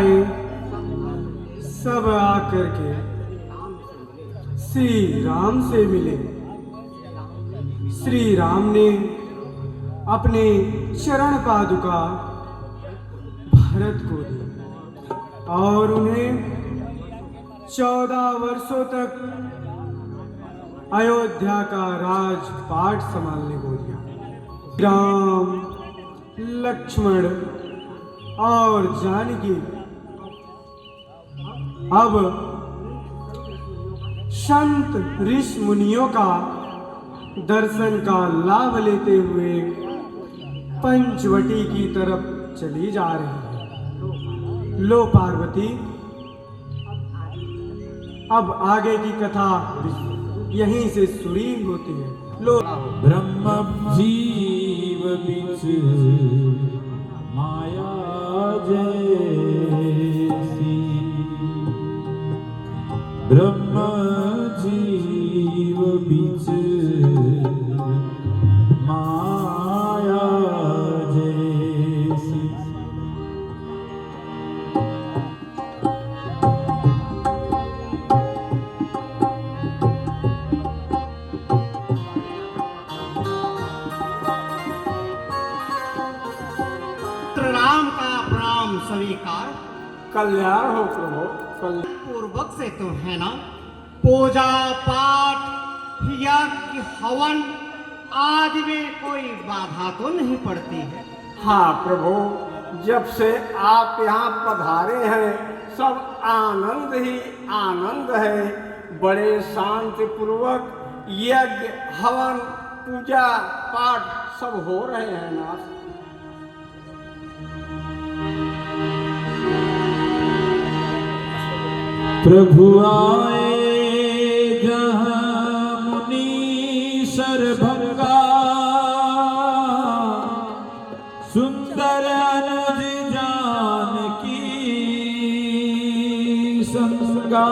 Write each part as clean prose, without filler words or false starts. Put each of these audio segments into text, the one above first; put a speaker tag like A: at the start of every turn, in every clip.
A: आए सब आकर के श्री राम से मिले। श्री राम ने अपने चरण पादुका भरत को दी और उन्हें 14 वर्षों तक अयोध्या का राजपाट संभालने को दिया। राम, लक्ष्मण और जानकी अब संत ऋषि मुनियों का दर्शन का लाभ लेते हुए पंचवटी की तरफ चली जा रही है। लो पार्वती, अब आगे की कथा यहीं से शुरू होती है। लो
B: ब्रह्म जीव बिच माया जैसी, ब्रह्म जीव बिच माया जैसी।
C: राम का प्रणाम स्वीकार।
A: कल्याण हो प्रभु, कल्याण।
C: पूर्वक से तो है ना, पूजा पाठ यज्ञ हवन आदि में कोई बाधा तो नहीं पड़ती है।
D: हाँ प्रभु, जब से आप यहाँ पधारे हैं सब आनंद ही आनंद है। बड़े शांति पूर्वक यज्ञ हवन पूजा पाठ सब हो रहे हैं नाथ।
B: प्रभु आए जहाँ मुनीश्वर भंगा, सुंदर अनुज जानकी संगा।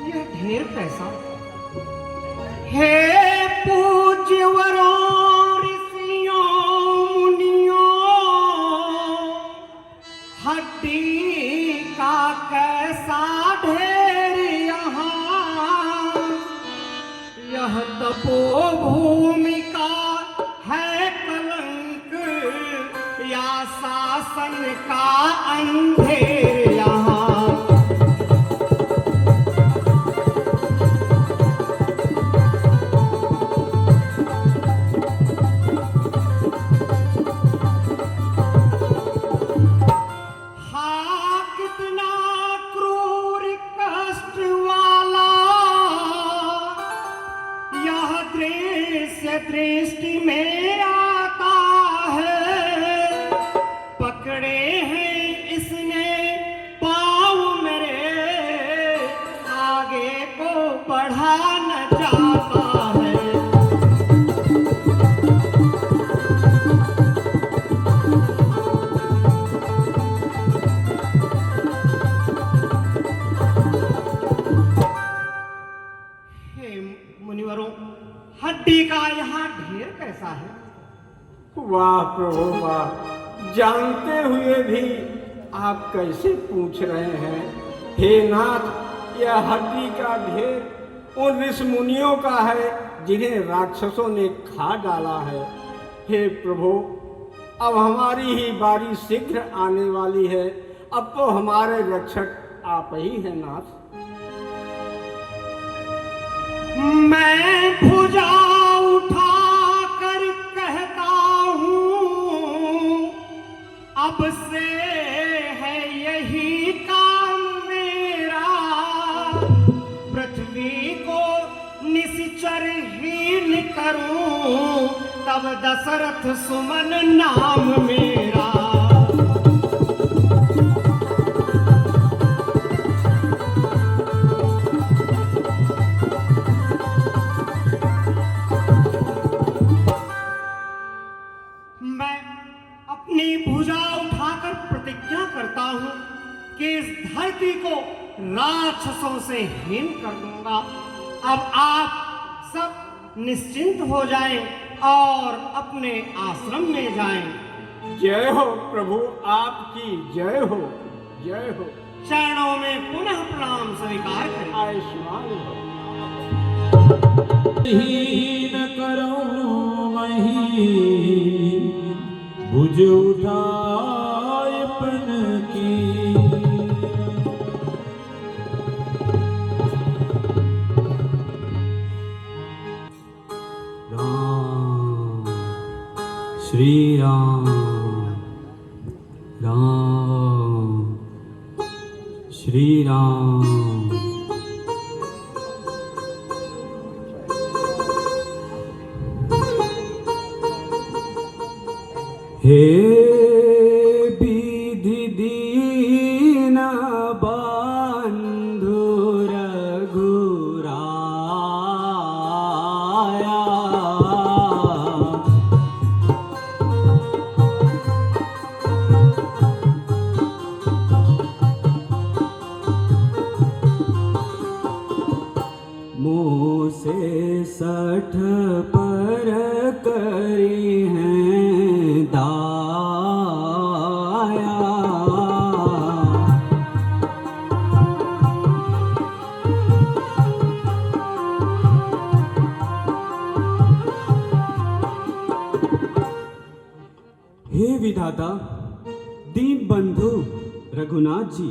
C: यह ढेर कैसा हे पूज्यवरों ऋषियों मुनियों, हड्डी का कैसा ढेर यहाँ। यह तपोभूमि का है कलंक या शासन का अंधेर यहाँ। दृष्टि में आता है, पकड़े हैं इसने पाँव मेरे, आगे को बढ़ा न जाता है। हे मुनिवरों, हड्डी का यहाँ ढेर कैसा है?
D: वाह प्रभु वाह, जानते हुए भी आप कैसे पूछ रहे हैं? हे नाथ, यह हड्डी का ढेर उन ऋषि मुनियों का है जिन्हें राक्षसों ने खा डाला है। हे प्रभु, अब हमारी ही बारी शीघ्र आने वाली है। अब तो हमारे रक्षक आप ही हैं नाथ।
C: मैं भुजा उठा कर कहता हूँ, अब से है यही काम मेरा। पृथ्वी को निश्चरहीन करूँ, तब दशरथ सुमन नाम मेरा। अपनी भुजा उठाकर प्रतिज्ञा करता हूं कि इस धरती को राक्षसों से हीन कर दूंगा। अब आप सब निश्चिंत हो जाएं और अपने आश्रम में जाएं।
D: जय हो प्रभु, आपकी जय हो, जय हो।
C: चरणों में पुनः प्रणाम स्वीकार करें।
D: आयुष्मान हो।
B: हीन करो मही भुज उठाय पन की।
E: राम श्री राम, राम श्री राम। हे विधि दीन बंधु रघुराया, मुँह से 60 पर करी हैं दाया। हे विधाता, दीन बंधु रघुनाथ जी,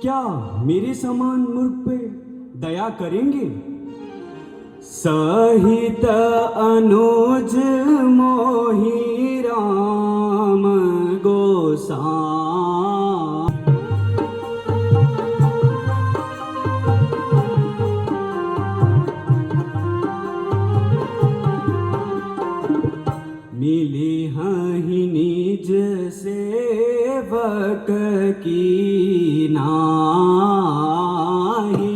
E: क्या मेरे समान मूर्ख पे दया करेंगे? सहित अनुज मोहि राम गोसाई, मिली हहि निज सेवक की नाहि।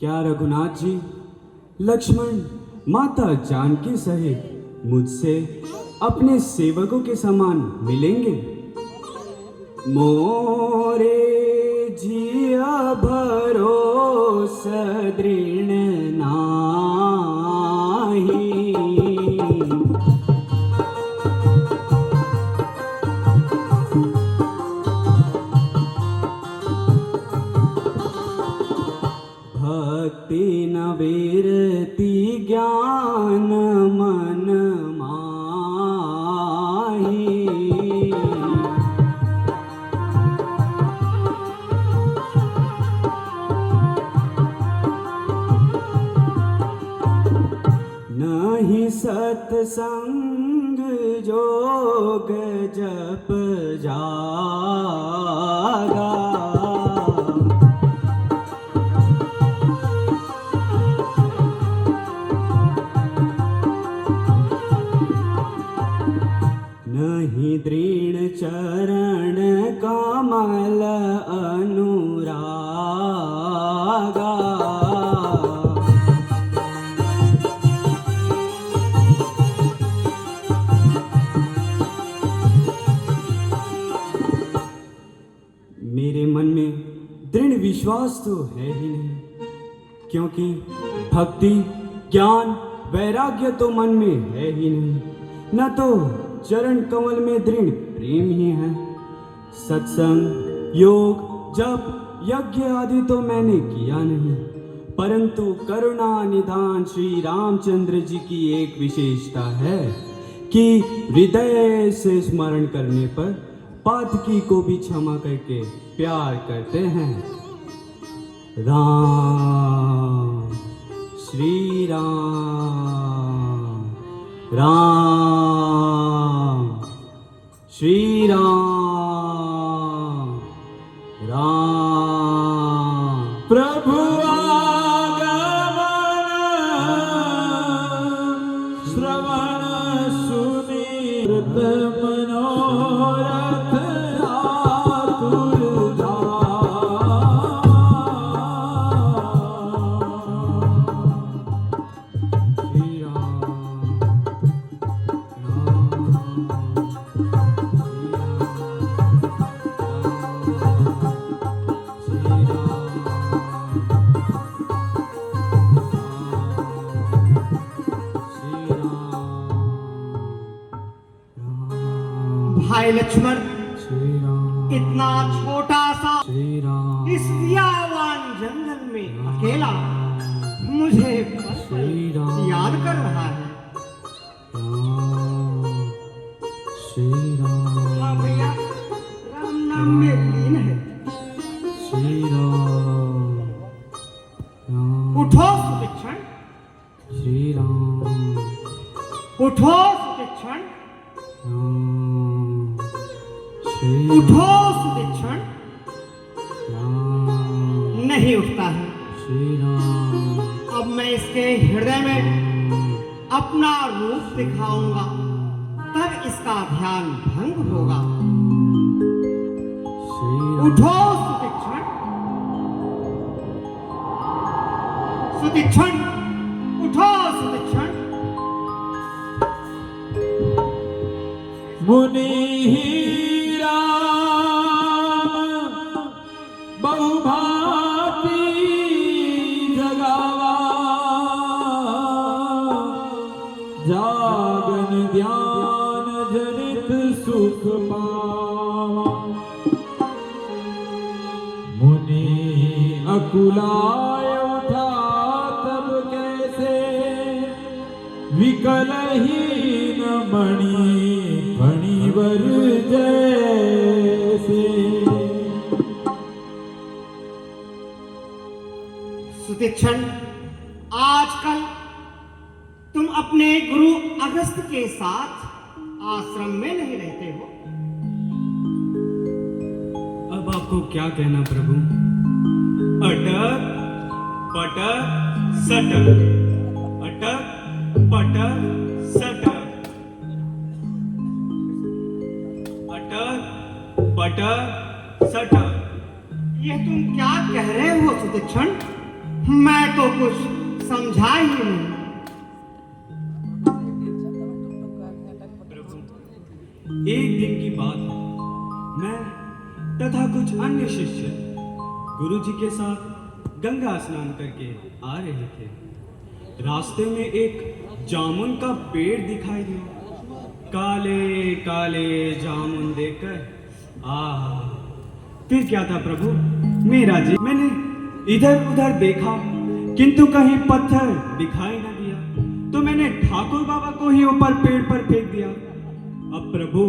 E: क्या रघुनाथ जी लक्ष्मण माता जानकी सहित मुझसे अपने सेवकों के समान मिलेंगे? मोरे जिया भरोस दृढ़ नाही, भक्ति न वीरति ज्ञान मन माही। नहीं सत्संग जोग जप जागा, नहीं दृढ़ चरण कमल अनुरागा। मेरे मन में दृढ़ विश्वास तो है ही नहीं, क्योंकि भक्ति ज्ञान वैराग्य तो मन में है ही नहीं, न तो चरण कमल में दृढ़ प्रेम ही है। सत्संग योग जप यज्ञ आदि तो मैंने किया नहीं, परंतु करुणा निधान श्री रामचंद्र जी की एक विशेषता है कि हृदय से स्मरण करने पर पातकी को भी क्षमा करके प्यार करते हैं। राम श्री राम, राम श्री राम, राम।
B: प्रभु आगमन श्रवण सुनि मनोरथ आतुर
E: श्री राम, राम, श्री राम, राम।
C: भाई लक्ष्मण,
E: श्री राम
C: इतना छोटा सा
E: श्री राम
C: इस वियावान जंगल में अकेला मुझे
E: श्री राम
C: याद कर रहा है।
E: राम श्री राम
C: हाँ भैया, राम नाम में लीन है।
E: श्री राम राम
C: उठो सुतीक्षण,
E: श्री राम
C: उठो सुतीक्षण,
E: राम श्री
C: उठो सुतीक्षण।
E: राम
C: नहीं उठता है।
E: श्री राम
C: अब मैं इसके हृदय में अपना रूप दिखाऊंगा, तब इसका ध्यान भंग होगा। उठो सुतीक्षण, सुतीक्षण, उठो सुतीक्षण।
B: मुनि राम बहुभांति जगावा, जागन ध्यान जनित सुख पावा। मुनि अकुलाय उठा तब कैसे, विकलहीन मणि फणिवर जैसे।
C: सुतीक्षण, आजकल तुम अपने गुरु अगस्त के साथ आश्रम में नहीं रहते हो।
E: अब आपको क्या कहना प्रभु? अटक पटक सटक, अटक पटक सटक, अटक पटक सटक।
C: ये तुम क्या कह रहे हो सुतीक्षण? मैं तो कुछ समझा ही नहीं।
E: एक दिन की बात है, मैं तथा कुछ अन्य शिष्य गुरुजी के साथ गंगा स्नान करके आ रहे थे। रास्ते में एक जामुन का पेड़ दिखाई दिया। काले काले जामुन देखकर फिर क्या था प्रभु मेरा जी, मैंने इधर उधर देखा किंतु कहीं पत्थर दिखाई न दिया, तो मैंने ठाकुर बाबा को ही ऊपर पेड़ पर फेंक दिया। अब प्रभु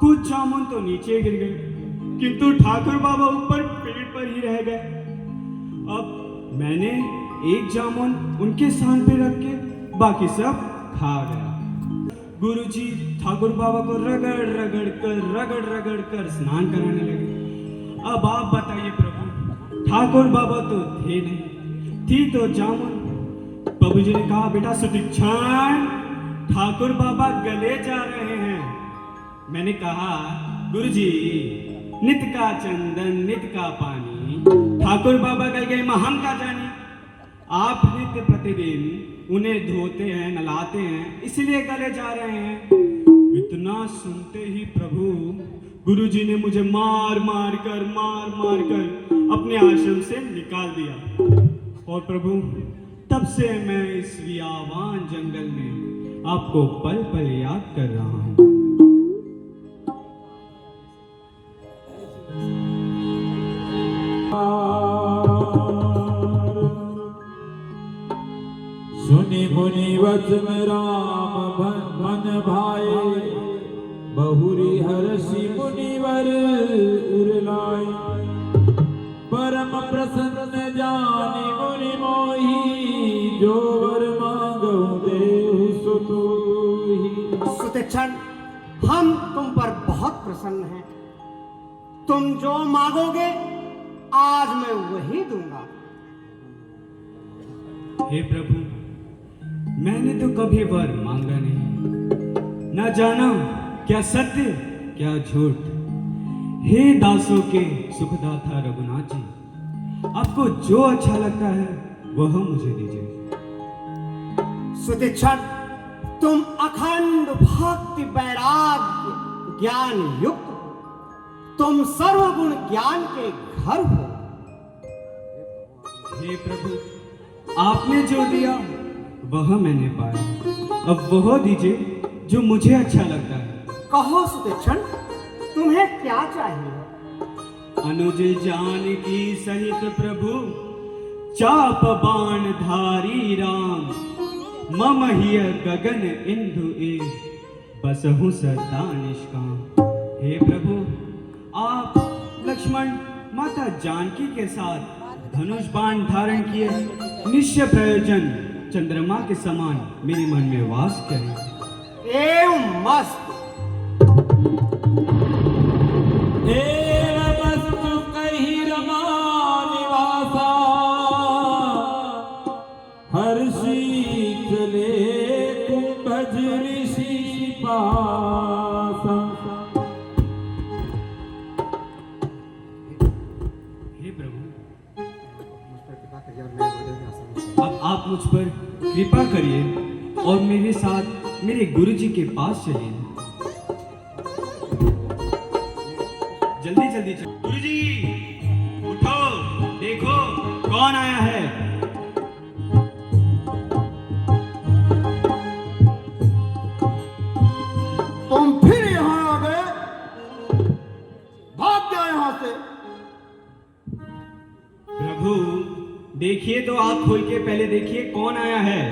E: कुछ जामुन तो नीचे गिर गए, किंतु ठाकुर बाबा ऊपर पेड़ पर ही रह गए। अब मैंने एक जामुन उनके स्थान पे रख के बाकी सब खा गया। गुरुजी ठाकुर बाबा को रगड़ कर स्नान कराने लगे। अब आप बताइए प्रभु, ठाकुर बाबा तो थे नहीं, थी तो जामुन। प्रभु जी ने कहा, बेटा सुतीक्षण, ठाकुर बाबा गले जा रहे हैं। मैंने कहा, गुरुजी नित का चंदन नित का पानी, ठाकुर बाबा गल गए हम का जानी। आप नित्य प्रतिदिन उन्हें धोते हैं नलाते हैं, इसलिए गले जा रहे हैं। इतना सुनते ही प्रभु गुरुजी ने मुझे मार मार कर अपने आश्रम से निकाल दिया। और प्रभु तब से मैं इस वियावान जंगल में आपको पल पल याद कर रहा हूँ।
B: सुनि मुनि वचन राम मन भाए, बहुरी हर्षि मुनिवर उरलाए। परम प्रसन्न जानि मुनि मोहि, जो वर मांगो देहु सो तोहि।
C: सुतीक्षण, हम तुम पर बहुत प्रसन्न हैं। तुम जो मांगोगे आज मैं वही दूंगा।
E: हे प्रभु, मैंने तो कभी वर मांगा नहीं, न जाना क्या सत्य क्या झूठ। हे दासों के सुखदाता रघुनाथ जी, आपको जो अच्छा लगता है वह मुझे दीजिए।
C: सुतीक्षण, तुम अखंड भक्ति वैराग्य ज्ञान युक्त हो। तुम सर्वगुण ज्ञान के घर हो।
E: हे प्रभु, आपने जो दिया वह मैंने पाया, अब वह दीजिए जो मुझे अच्छा लगता है।
C: कहो सुदक्षिण, तुम्हें क्या चाहिए?
E: अनुज जानकी सहित प्रभु चाप बाण धारी राम, मम हिय गगन इंदु ए बसहु सदा निष्काम। हे प्रभु, आप लक्ष्मण माता जानकी के साथ धनुष बाण धारण किए निश्चय प्रयोजन चंद्रमा के समान मेरे मन में वास करें।
C: एवं मस्त।
B: एवमस्तु कहि रमा निवासा, हर्षि चले कुंभज ऋषि पासा।
E: हे प्रभु, अब आप मुझ पर कृपा करिए और मेरे साथ मेरे गुरुजी के पास चलिए। जल्दी जल्दी चलिए। गुरुजी, उठो, देखो कौन आया है।
D: तुम फिर यहाँ आ गए? भाग गए यहाँ से।
E: प्रभु देखिए तो, आप खोल के पहले देखिए कौन आया है।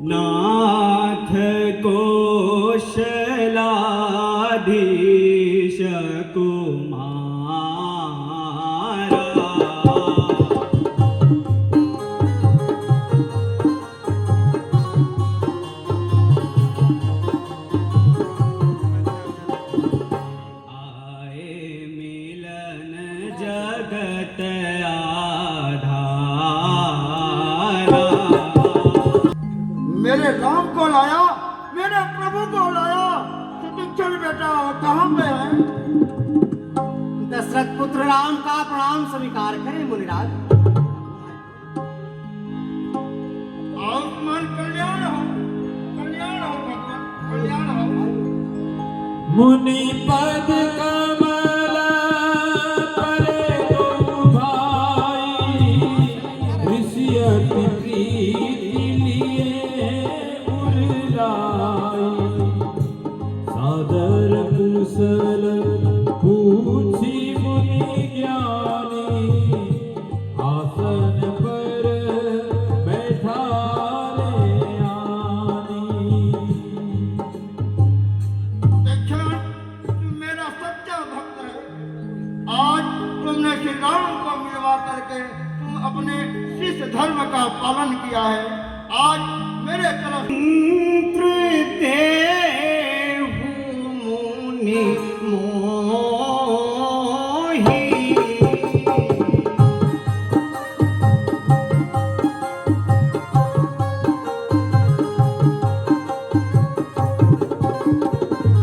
E: नाथ कौशलाधीश कुमारा।
D: मेरे राम को लाया, मेरे प्रभु को लाया। सुदक्षिण बेटा कहाँ पे है?
C: दशरथ पुत्र राम का प्रणाम स्वीकार करें मुनिराज।
D: आयुष्मान कल्याण हो, कल्याण हो भक्त, कल्याण हो।
B: मुनि पद कमल परे दो भाई, ऋषि अति प्रीति लिए उरलाई। सादर कुशल पूछी मुनि ज्ञानी, आसन पर बैठा ले आनी।
D: दक्षिण मेरा सच्चा भक्त है। आज तुमने श्री राम को मिलवा करके तुम अपने शिष्य धर्म का पालन किया है। आज मेरे तरफ
C: मुनि मोहि।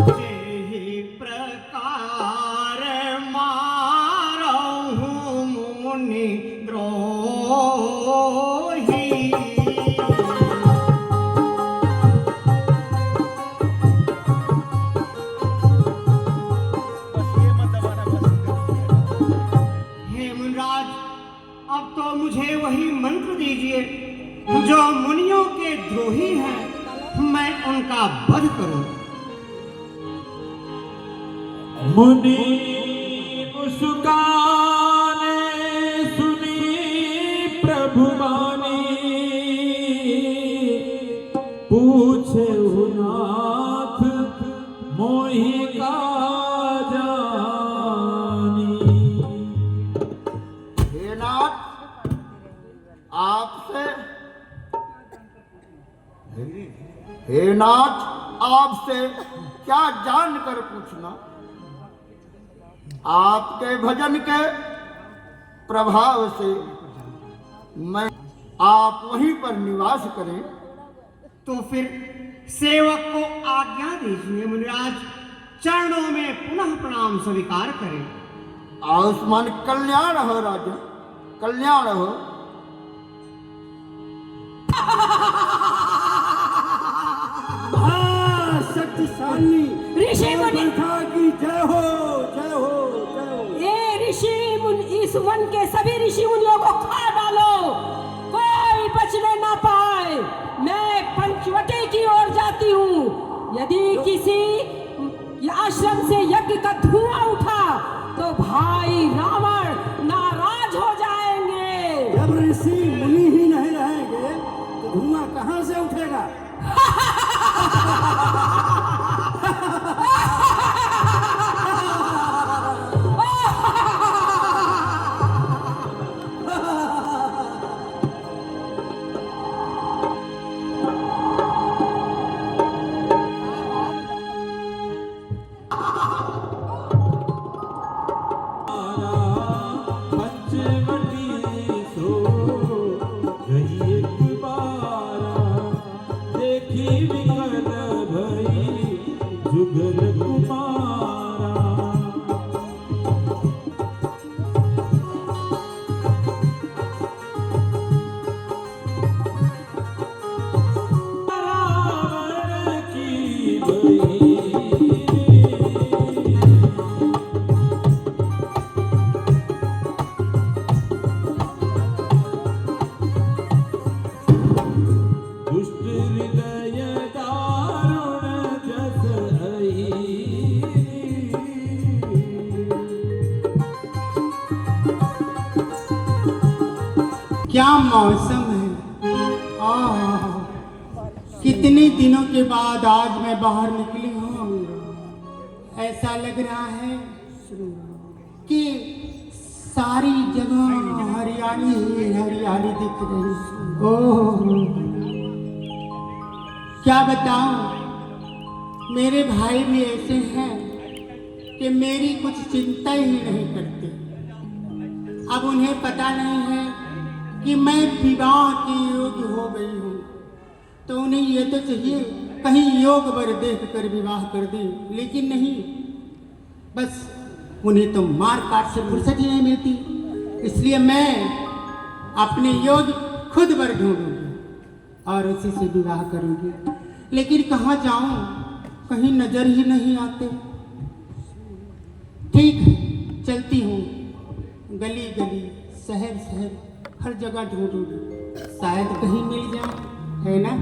C: जेहि प्रकार मारहु मुनि द्रोही। हेमराज, अब तो मुझे वही मंत्र दीजिए जो मुनियों के द्रोही हैं, मैं उनका वध करूं।
B: मुनि मुस्काने सुनी प्रभु बानी, पूछे नाथ मोहि का जानी।
D: हे नाथ, आपसे हे नाथ, आपसे क्या जानकर पूछना? आपके भजन के प्रभाव से मैं आप वहीं पर निवास करें।
C: तो फिर सेवक को आज्ञा दीजिए मुनिराज, चरणों में पुनः प्रणाम स्वीकार करें।
D: आयुष्मान कल्याण हो राजा, कल्याण हो।
A: शक्तिशाली
F: ऋषि मुनि
A: की जय हो, जय हो, जय हो।
F: ये ऋषि मुनि, इस वन के सभी ऋषि मुनियों को खा डालो, कोई बचने ना पाए। मैं पंचवटी की ओर जाती हूँ। यदि किसी आश्रम से यज्ञ का धुआं उठा तो भाई रावण नाराज हो जाएंगे।
G: जब ऋषि मुनि ही नहीं रहेंगे तो धुआं कहाँ से उठेगा?
B: पंचवटी सो गई एक बारा, देखी विकल भई जुगल कुमारा। रावण की भई दुष्ट हृदय दारुण जस अहि।
H: क्या मौसम है! आह, कितने दिनों के बाद आज मैं बाहर निकली हूँ। ऐसा लग रहा है कि सारी जगह हरियाली ही हरियाली दिख रही है। ओह, क्या बताऊं, मेरे भाई भी ऐसे हैं कि मेरी कुछ चिंता ही नहीं करते। अब उन्हें पता नहीं है कि मैं विवाह के योग्य हो गई हूँ, तो उन्हें ये तो चाहिए कहीं योग वर देख कर विवाह कर दें, लेकिन नहीं, बस उन्हें तो मार काट से फुर्सत ही नहीं मिलती। इसलिए मैं अपने योग खुद वर ढूंढूंगी और उसी से विवाह करूंगी। लेकिन कहाँ जाऊं, कहीं नजर ही नहीं आते। ठीक है, चलती हूँ, गली गली शहर शहर हर जगह ढूंढूंगी, शायद कहीं मिल जाए, है ना?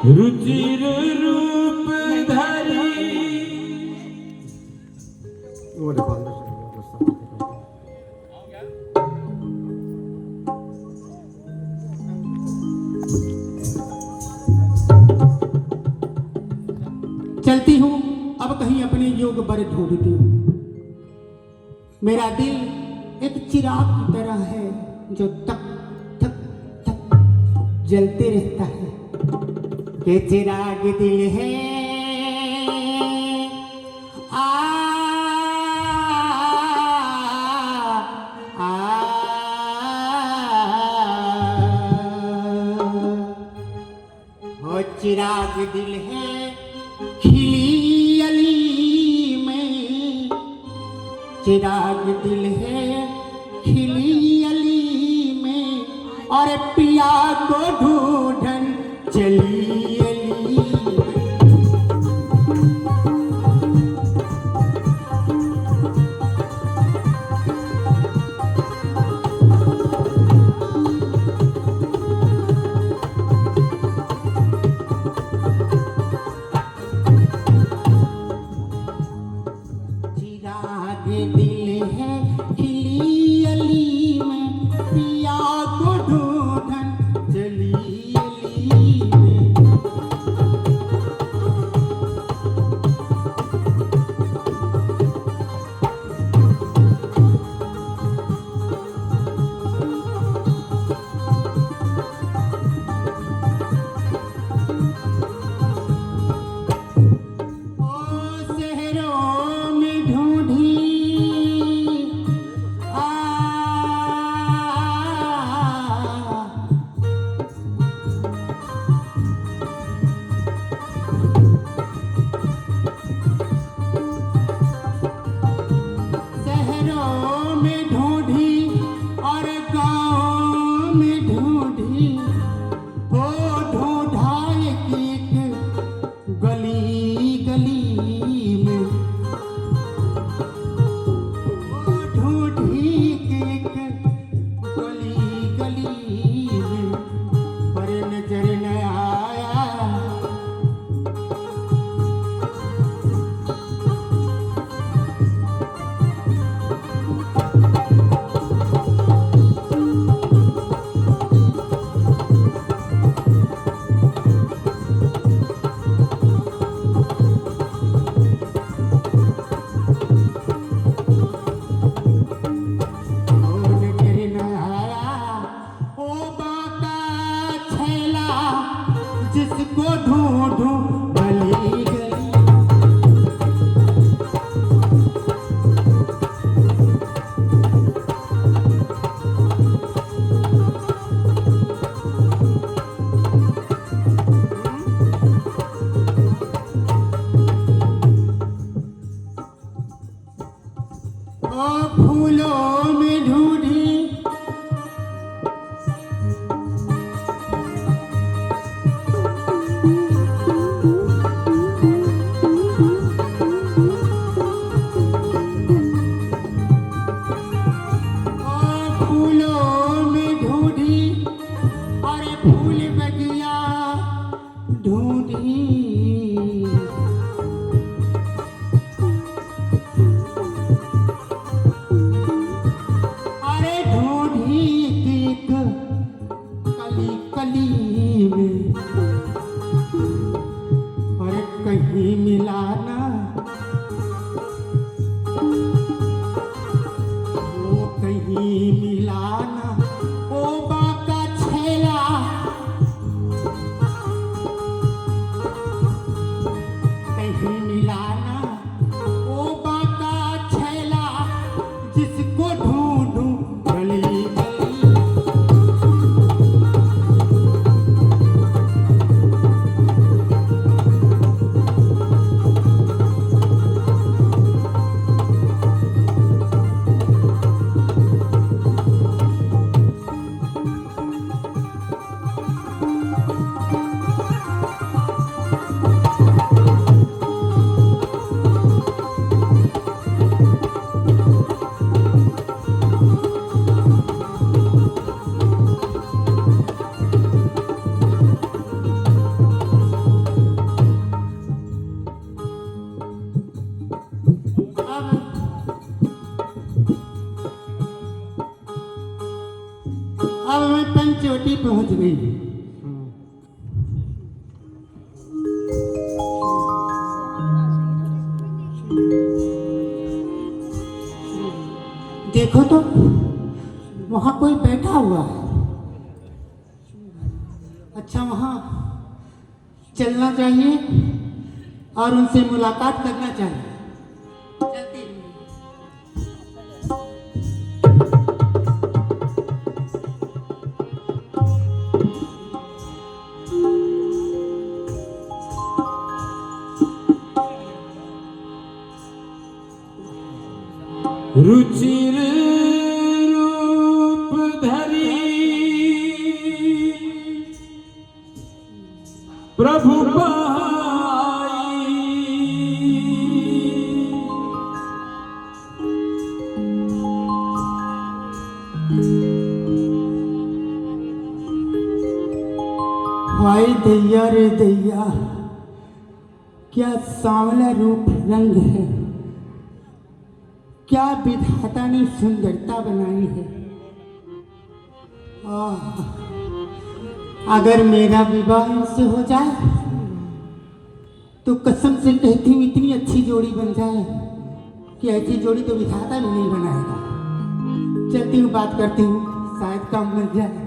B: रुचिर रूप धरी
G: वो देखो अंदर से
H: चलती हूँ, अब कहीं अपने योग बर ढूंढती हूँ। मेरा दिल एक चिराग की तरह है जो तक तक तक जलते रहता है। के चिराग दिल है, आ, आ, हो चिराग दिल है खिली अली में, चिराग दिल है खिली अली में, और पिया को ढूंढन चली अली। चिराग दिल है खिली अली में, पिया को ढूंढन चली अली में। फूलों में ढूंढी और फूल बगिया ढूंढी। अरे ढूंढी एक कली कली में और कहीं मिला ना, वो कहीं मिला ना, ओ बाका छेला कहीं मिला ना, ओ बाका छेला जिसको ढूंढूं गली गली। अब मैं पंचवटी पहुंच गई। देखो तो वहां कोई बैठा हुआ है। अच्छा, वहां चलना चाहिए और उनसे मुलाकात करना चाहिए। चलती हूँ।
B: रुचिर रूप धरी प्रभु पाई,
H: हाय दैया रे दैया, क्या सांवला रूप रंग है, क्या विधाता ने सुंदरता बनाई है। अगर मेरा विवाह इनसे हो जाए तो कसम से कहती हूँ इतनी अच्छी जोड़ी बन जाए कि ऐसी जोड़ी तो विधाता भी नहीं बनाएगा। चलती हूँ, बात करती हूँ, शायद काम बन जाए।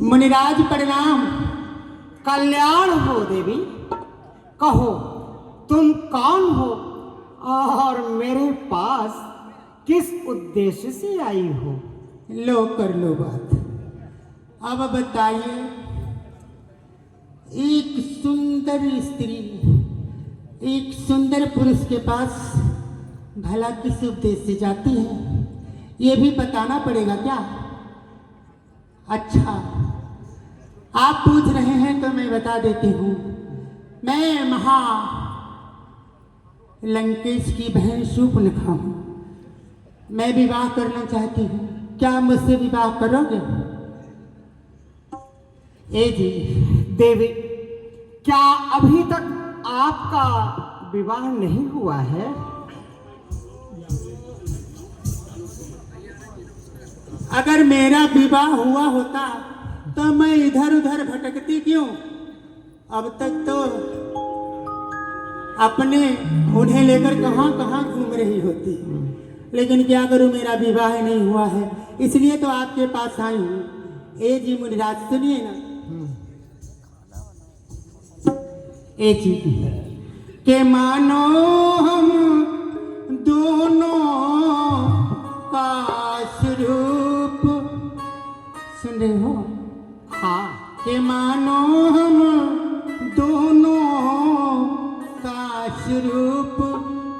H: मुनिराज प्रणाम।
C: कल्याण हो देवी। कहो तुम कौन हो और मेरे पास किस उद्देश्य से आई हो?
H: लो कर लो बात। अब बताइए, एक सुंदर स्त्री एक सुंदर पुरुष के पास भला किस उद्देश्य से जाती है, ये भी बताना पड़ेगा क्या? अच्छा, आप पूछ रहे हैं तो मैं बता देती हूँ। मैं लंकेश की बहन शूर्पणखा हूँ। मैं विवाह करना चाहती हूँ, क्या मुझसे विवाह करोगे? ए जी
C: देवी, क्या अभी तक आपका विवाह नहीं हुआ है?
H: अगर मेरा विवाह हुआ होता तो मैं इधर उधर भटकती क्यों? अब तक तो अपने उन्हें लेकर कहाँ कहाँ घूम रही होती। लेकिन क्या करूं, मेरा विवाह नहीं हुआ है, इसलिए तो आपके पास आई हूँ। ए जी मुनिराज सुनिए ना। ए जी के मानो हम दोनों का स्वरूप सुन रहे हो?
C: हाँ।
H: के मानो हम दोनों का स्वरूप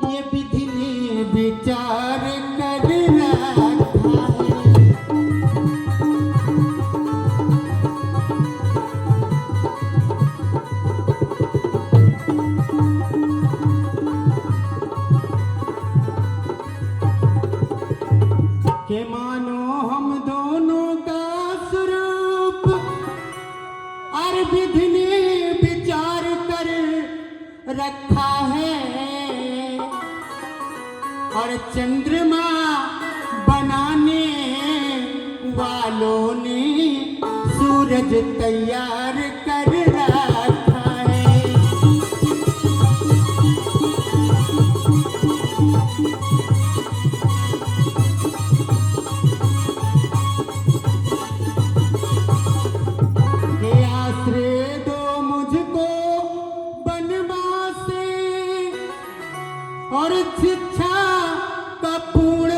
H: ये विधि ने विचार कर रखा है। और चंद्रमा बनाने वालों ने सूरज तैयार कर रखा है। हे आश्रय दो मुझको बनवास से और शिक्षा का पूर्ण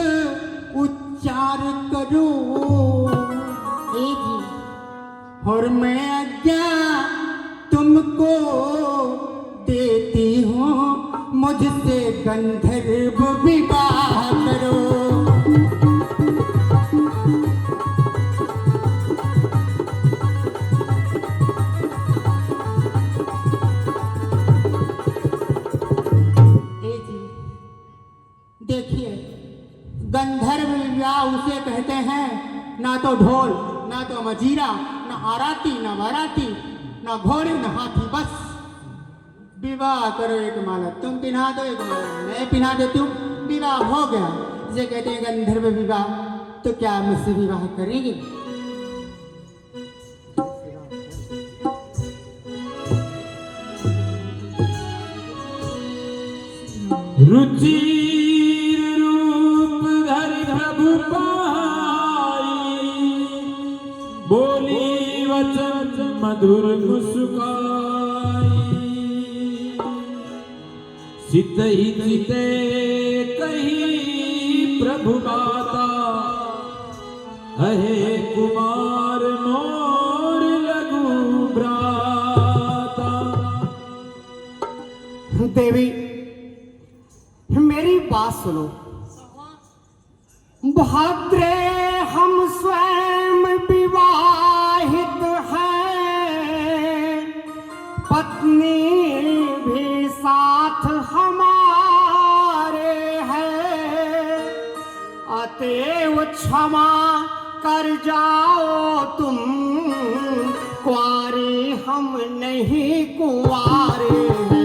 H: उच्चार करो। हे जी, और मैं आज्ञा तुमको देती हूँ, मुझसे गंधर्व विवाह करो। हे जी, देखिए, गंधर्व विवाह उसे कहते हैं, ना तो ढोल, ना तो मजीरा, ना आराती, ना बाराती, ना घोड़े, ना हाथी, बस विवाह करो एक माला। तुम पिन्हा दो, एक माला मैं पिन्हा देती हूँ, विवाह हो गया। इसे कहते हैं गंधर्व विवाह। तो क्या मुझसे विवाह करेंगे?
B: रुचिर रूप धरि प्रभु पाई, बोली वचन मधुर मुस्काई। सित ही चिते कही प्रभु माता, अहे कुमार मोर लघु भ्राता।
C: देवी, मेरी बात सुनो। भद्रे हम स्वयं विवाहित हैं, पत्नी भी साथ हमारे है। अतएव क्षमा कर जाओ तुम, कुंवारे हम नहीं कुंवारे हैं।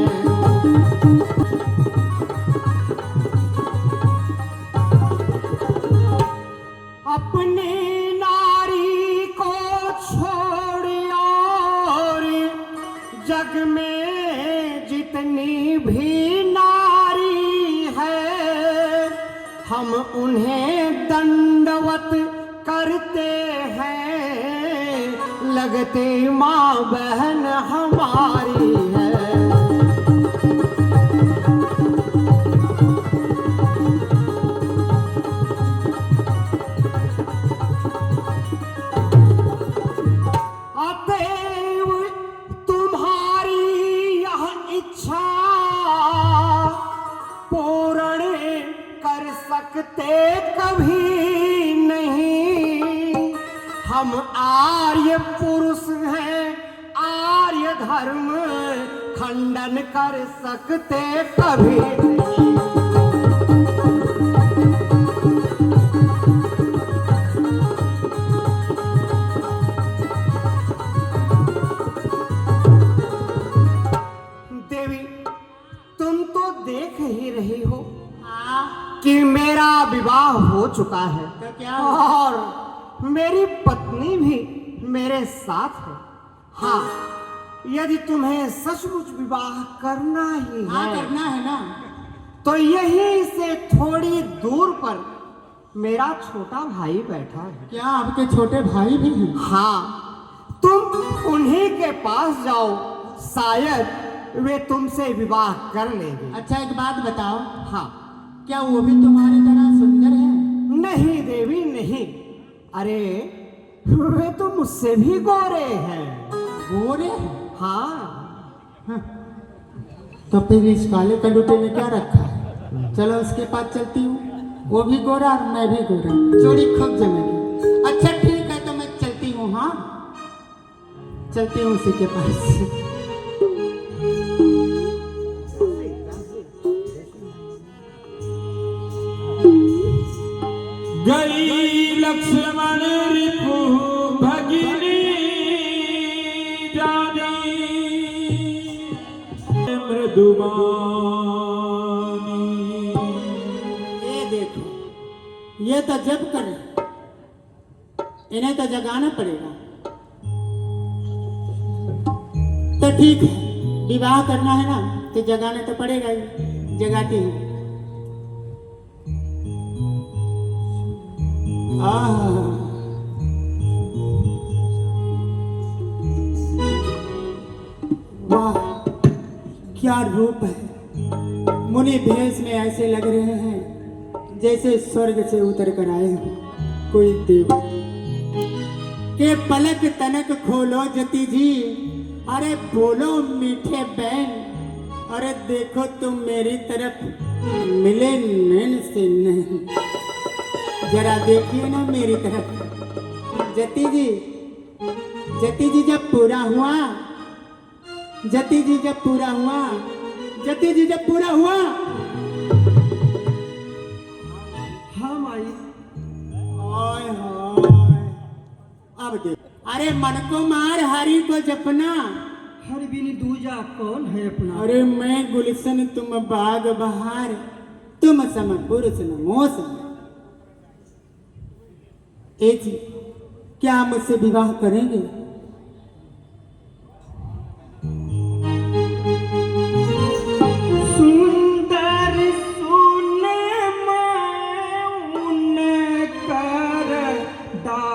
C: अपनी नारी को छोड़ और जग में जितनी भी नारी है, हम उन्हें दंडवत करते हैं, लगते माँ बहन हमारी है। अतएव तुम्हारी यह इच्छा पूर्ण कर सकते कभी नहीं। हम आर्य पुरुष हैं, आर्य धर्म खंडन कर सकते कभी नहीं। देख ही रही हो कि मेरा विवाह हो चुका है,
H: तो क्या
C: और मेरी पत्नी भी मेरे साथ है। हाँ, यदि तुम्हें सचमुच विवाह करना ही
H: हाँ,
C: है,
H: करना है ना,
C: तो यहीं से थोड़ी दूर पर मेरा छोटा भाई बैठा है।
H: क्या आपके छोटे भाई भी हैं?
C: हाँ, तुम उन्हीं के पास जाओ, शायद वे तुमसे विवाह कर लेंगे।
H: अच्छा, एक बात बताओ,
C: हाँ,
H: क्या वो भी तुम्हारी तरह सुंदर है?
C: नहीं देवी नहीं, अरे वे तो मुझसे भी गोरे हैं।
H: गोरे?
C: हाँ,
H: तो फिर इस काले कलूटे में क्या रखा है? चलो उसके पास चलती हूँ, वो भी गोरा और मैं भी गोरा, जोड़ी खूब जमेगी। अच्छा ठीक है, तो मैं चलती हूँ। हाँ, चलती हूँ उसी के पास।
B: गई लक्ष्मण रिपु भगिनी जानी, मृदुबानी।
H: ये तो जब करें, इन्हें तो जगाना पड़ेगा। तो ठीक है, विवाह करना है ना तो जगाना तो पड़ेगा ही। जगाती हूँ। वाह, क्या रूप है। मुनि भेष में ऐसे लग रहे हैं जैसे स्वर्ग से उतर कर आए हो कोई देव। के पलक तनक खोलो जती जी, अरे बोलो मीठे बहन, अरे देखो तुम मेरी तरफ मिले नैन से नहीं, जरा देखिए ना मेरी तरफ। जती जी जब पूरा हुआ, जती जी जब पूरा हुआ, जती जी जब पूरा हुआ।
A: हाँ माई।
H: ओए होए, अब देख। अरे मन को मार, हरि को जपना।
A: हर बिन दूजा कौन है अपना।
H: अरे मैं गुलशन, तुम बाग बहार, तुम सम पुरुष न मौसम। ए जी, क्या मुझसे विवाह करेंगे?
A: सुंदर सुने मौन कर दासा,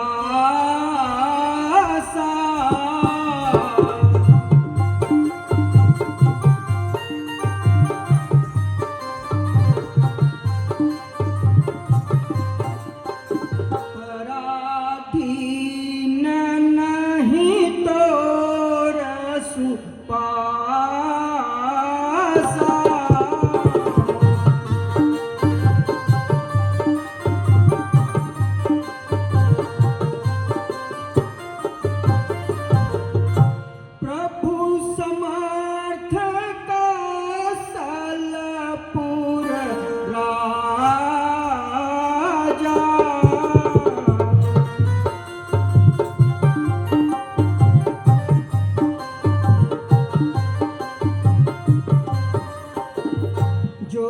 A: पराधीन नहीं तो रसु पासा। प्रभु समर्थ कौशलपुर राजा, जो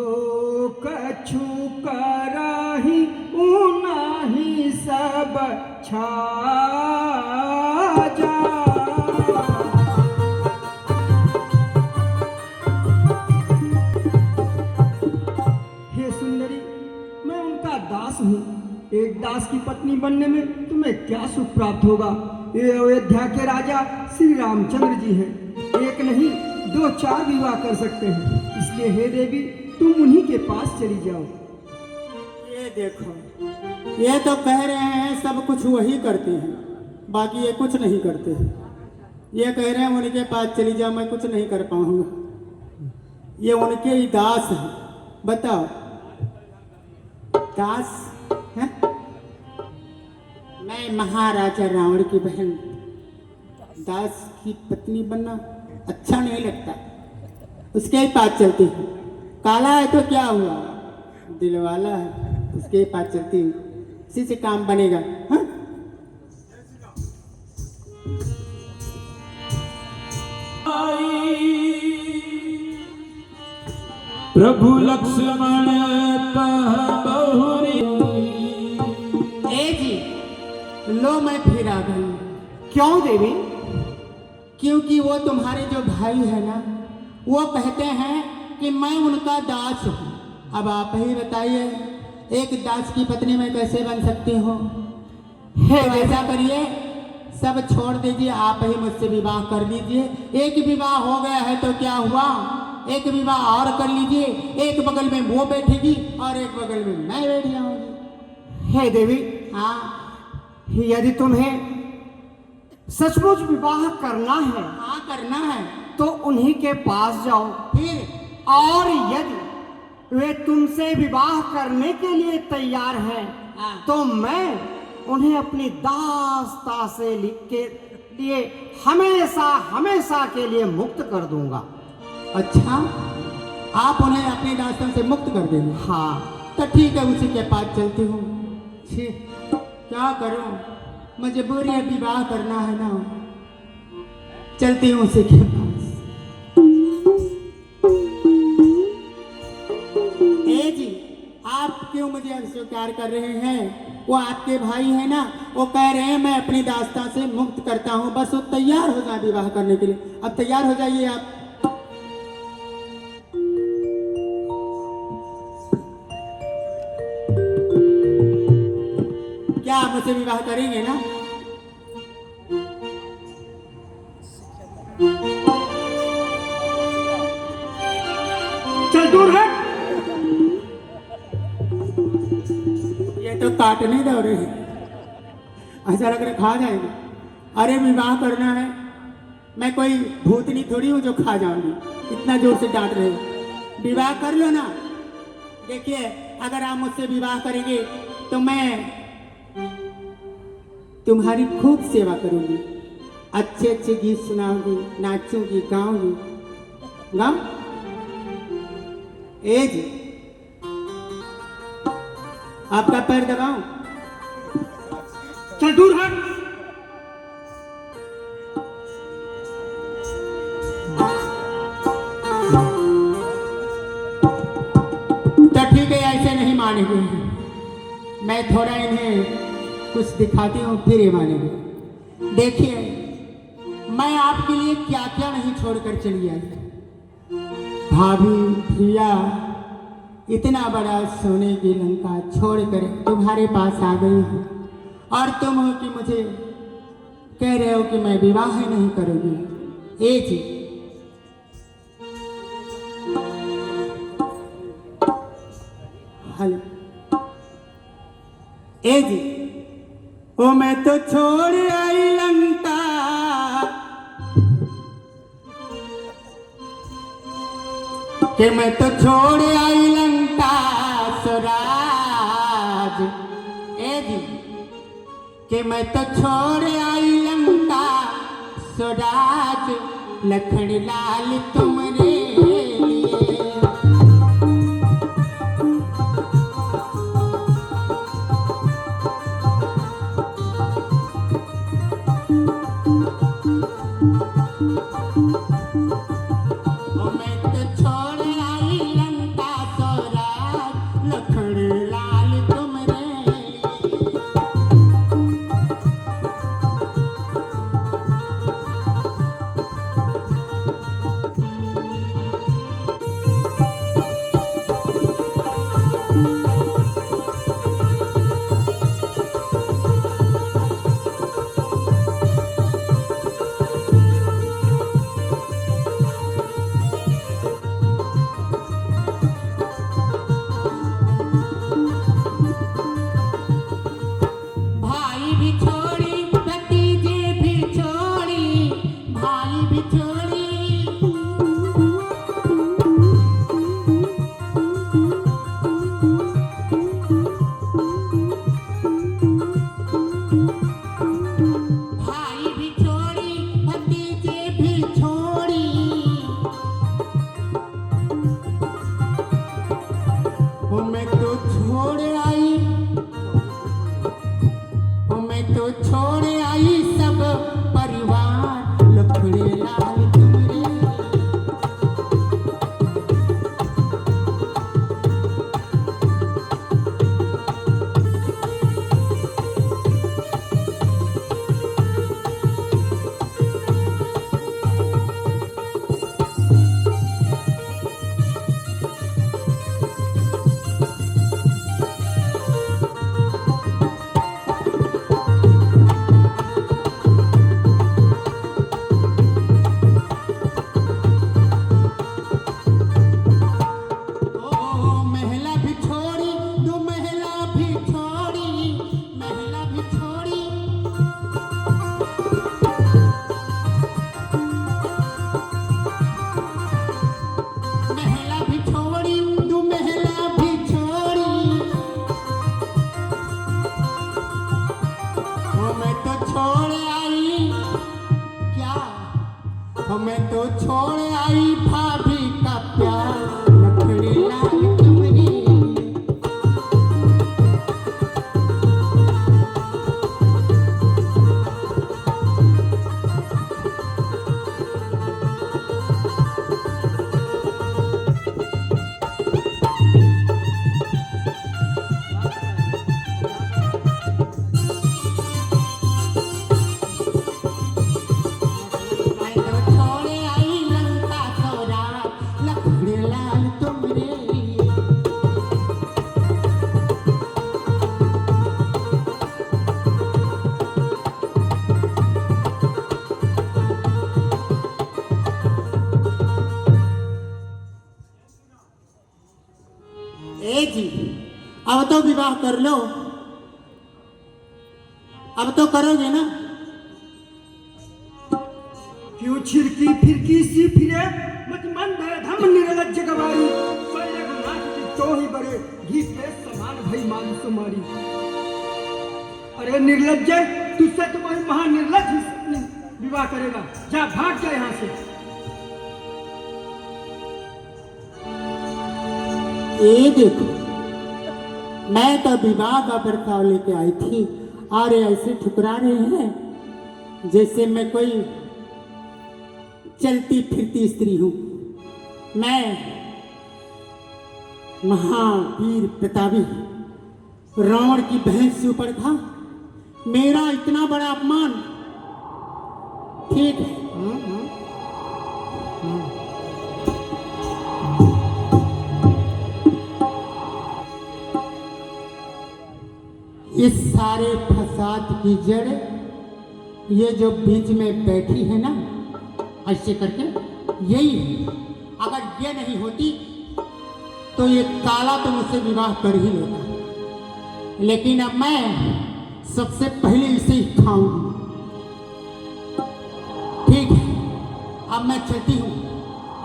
A: कछु कराही उनाही सब छाजा। हे सुंदरी, मैं उनका दास हूँ। एक दास की पत्नी बनने में तुम्हें क्या सुख प्राप्त होगा। ये अयोध्या के राजा श्री रामचंद्र जी हैं। एक नहीं 2-4 विवाह कर सकते हैं। इसलिए हे देवी, तुम उन्हीं के पास चली जाओ।
H: ये देखो, ये तो कह रहे हैं सब कुछ वही करते हैं, बाकी ये कुछ नहीं करते हैं। ये कह रहे हैं उनके पास चली जाओ, मैं कुछ नहीं कर पाऊंगा। ये उनके ही दास हैं। बताओ, दास हैं? मैं महाराजा रावण की बहन, दास की पत्नी बनना अच्छा नहीं लगता। उसके ही पास चलती हूँ। काला है तो क्या हुआ, दिल वाला है, उसके ही पास चलती हूँ। इसी से काम बनेगा। हाँ?
B: प्रभु लक्ष्मण कह बहुरी।
H: ए जी, लो मैं फिर आ गई।
C: क्यों देवी?
H: क्योंकि वो तुम्हारे जो भाई है ना, वो कहते हैं कि मैं उनका दास हूँ। अब आप ही बताइए, एक दास की पत्नी में कैसे बन सकती हो? तो ऐसा करिए, सब छोड़ दीजिए, आप ही मुझसे विवाह कर लीजिए। एक विवाह हो गया है तो क्या हुआ, एक विवाह और कर लीजिए। एक बगल में वो बैठेगी और एक बगल में मैं बैठ जाऊंगी।
C: हे देवी,
H: हाँ
C: यदि तुम्हें सचमुच विवाह करना है
H: हाँ, करना है।
C: तो उन्हीं के पास जाओ।
H: फिर
C: और यदि वे तुमसे विवाह करने के लिए तैयार हैं,
H: हाँ।
C: तो मैं उन्हें अपनी दासता से लिख के लिए हमेशा हमेशा के लिए मुक्त कर दूंगा।
H: अच्छा, आप उन्हें अपनी दास्तन से मुक्त कर देंगे?
C: हाँ।
H: तो ठीक है, उसी के पास चलती हूँ। छी, क्या करूँ, मजबूरी है, विवाह करना है ना। चलती हूँ उसी के पास। ए जी, आ आप क्यों मुझे अस्वीकार कर रहे हैं? वो आपके भाई है ना, वो कह रहे हैं मैं अपनी दास्तां से मुक्त करता हूँ, बस वो तैयार हो जाए विवाह करने के लिए। अब तैयार हो जाइए आप। क्या आप मुझसे विवाह करेंगे ना?
A: चल दूर हट।
H: ये तो काटने दो रहे हैं, ऐसा लग रहा है खा जाएंगे। अरे विवाह करना है, मैं कोई भूतनी थोड़ी हूँ जो खा जाऊंगी, इतना जोर से डांट रहे हो। विवाह कर लो ना। देखिए, अगर आप मुझसे विवाह करेंगे तो मैं तुम्हारी खूब सेवा करूंगी, अच्छे अच्छे गीत सुनाऊंगी, नाचूंगी, गाऊंगी। गाऊं? ए जी, आपका पैर दबाऊं?
A: चल दूर हट।
H: तो ठीक है, ऐसे नहीं मानेंगे। मैं थोड़ा इन्हें कुछ दिखाती हूँ, फिर ये मानेंगे। देखिए, मैं आपके लिए क्या क्या नहीं छोड़कर चली आई। भाभी, भैया, इतना बड़ा सोने की लंका छोड़कर तुम्हारे पास आ गई हूँ, और तुम हो कि मुझे कह रहे हो कि मैं विवाह ही नहीं करूँगी। ए जी, हेलो, ए जी, ओ मैं तो छोड़ आई लंका, कि मैं तो छोड़ आई लंका स्वराज। ए जी, कि मैं तो छोड़ आई लंका स्वराज, लखन लाल तुमरे लिए। ए जी, अब तो विवाह कर लो, अब तो करोगे ना?
A: क्यों छिड़की फिरकी सी फिरे मत मन धरे धम निर्लज्ज गवारी नाथ की चोही बड़े घी पे समान भई मानुष मारी। अरे निर्लज्ज, तुझसे तो कोई महानिर्लज्ज विवाह करेगा। जा भाग जा यहाँ से।
H: ये देखो, मैं तो विवाह का प्रस्ताव लेके आई थी और ये ऐसे ठुकरा रहे हैं जैसे मैं कोई चलती फिरती स्त्री हूं। मैं महावीर प्रतापी रावण की बहन से ऊपर था, मेरा इतना बड़ा अपमान। ठीक है, इस सारे फसाद की जड़ ये जो बीच में बैठी है ना, ऐसे करके यही है। अगर ये नहीं होती तो ये काला तो मुझसे विवाह कर ही लेता, लेकिन अब मैं सबसे पहले इसे ही खाऊंगी। ठीक है, अब मैं चलती हूँ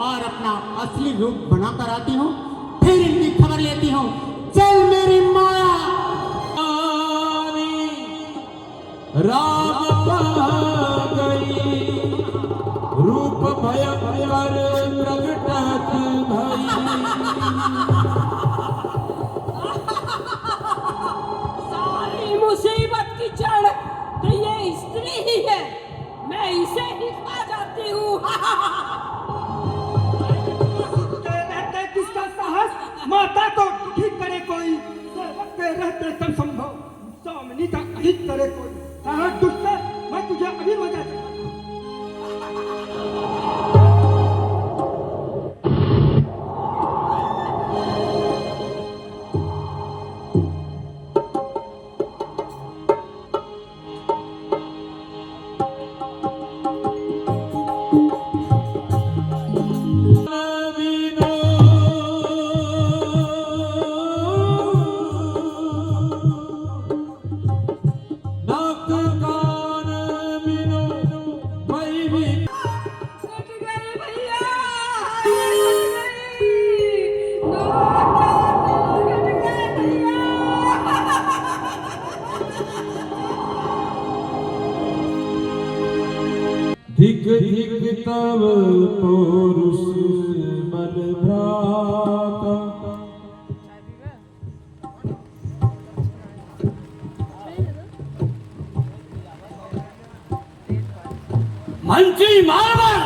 H: और अपना असली रूप बना कर आती हूँ, फिर इनकी खबर लेती हूँ। चल मेरी माया।
B: राम पा गई रूप भयंकर प्रगटत भई।
F: सारी मुसीबत की जड़ तो ये स्त्री ही है, मैं इसे ही खा जाती हूँ।
A: रहते किसका साहस, माता को ठीक करे कोई, सेवक के रहते सब संभव, सामनी का अहित करे कोई। कहाँ तुझसे मैं तुझे अभी मजा देता हूँ।
B: धिक धिक तव पौरुष बल भ्राता। मंत्री मारवर,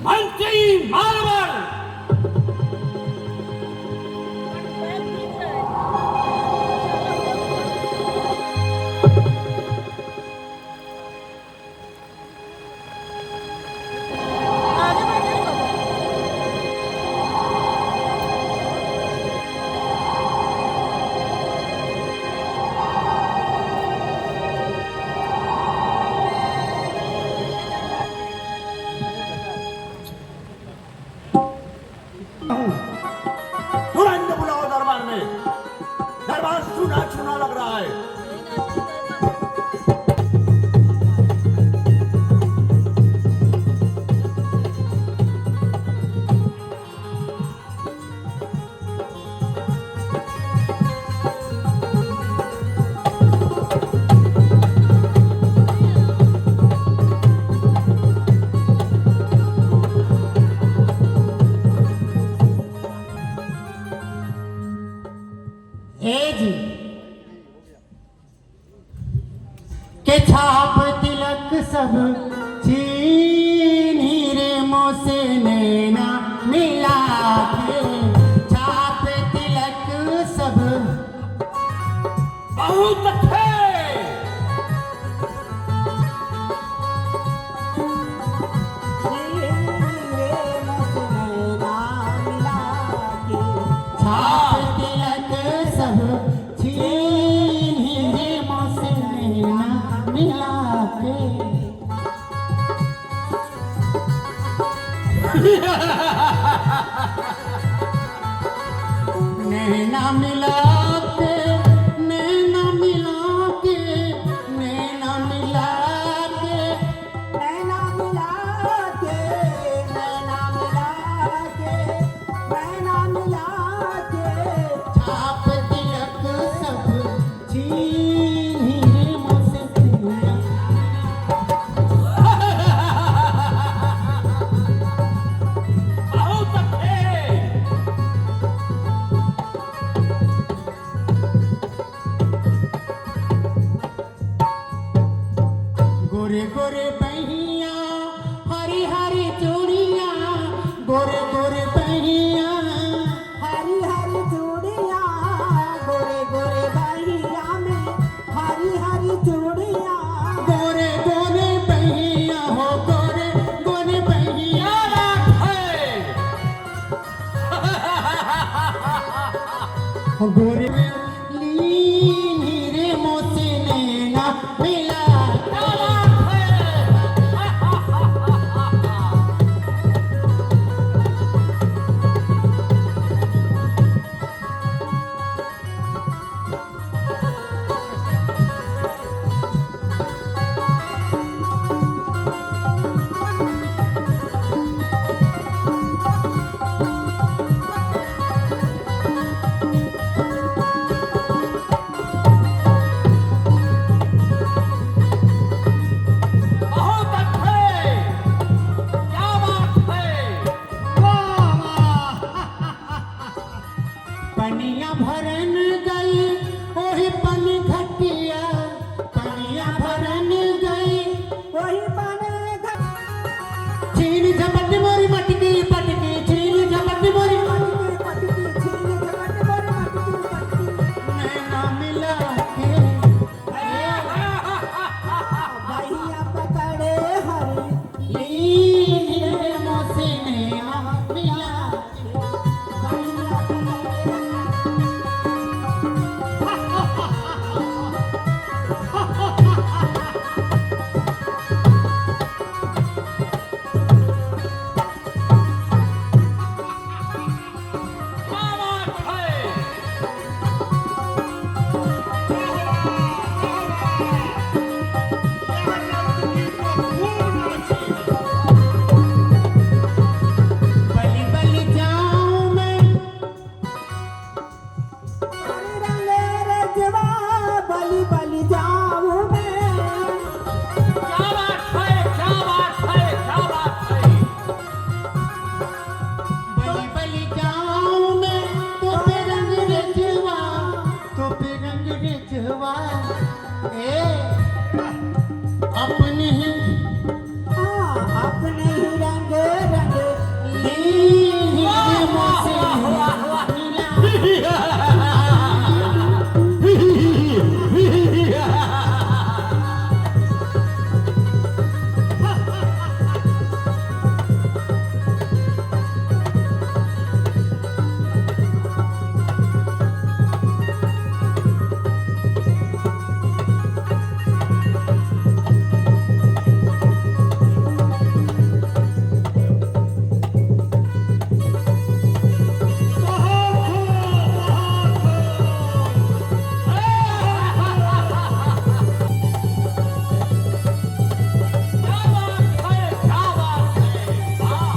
B: मंत्री मारवर।
I: तुरंत बुलाओ दरबार में, दरबार सुना सुना लग रहा है।
H: के छाप तिलक सब चीनी रे मोसे नैना मिला के, छाप तिलक सब
I: बहुत थे।
H: छाप तिलक सब पहिया हरी हरी चूड़िया गोरे गोरे पहिया में हरी हरी चूड़िया गोरे गोरे पहिया हो गोरे गोरे पहिया गोरे नीरे मोसे नैना मिला
B: बहुत अच्छे, क्या बात है।
C: वाह वाह
H: पनिया भरन गई वही पनी घटिया पनिया भरन गई वही पनी छीन झपट मोरी मटकी पटकी छीन झपट मोरी मटकी पटकी छीन झपट मोरी मटकी पटकी नैना मिला के भैया पकड़े हरी लीन मोसे नैना मिला भैया पकड़े
B: क्या बात है।
H: बलि बलि जाऊं मैं रंगे रजवा बलि बलि जाऊं मैं
B: क्या बात है, क्या बात है, क्या बात है।
H: बलि बलि जाऊं मैं तो पे रंग रजवा तो पे रंग रजवा ए अपने ही अपने ही रंग रंग ली मोसे मिला
B: क्या बात है, क्या बात है। वाह।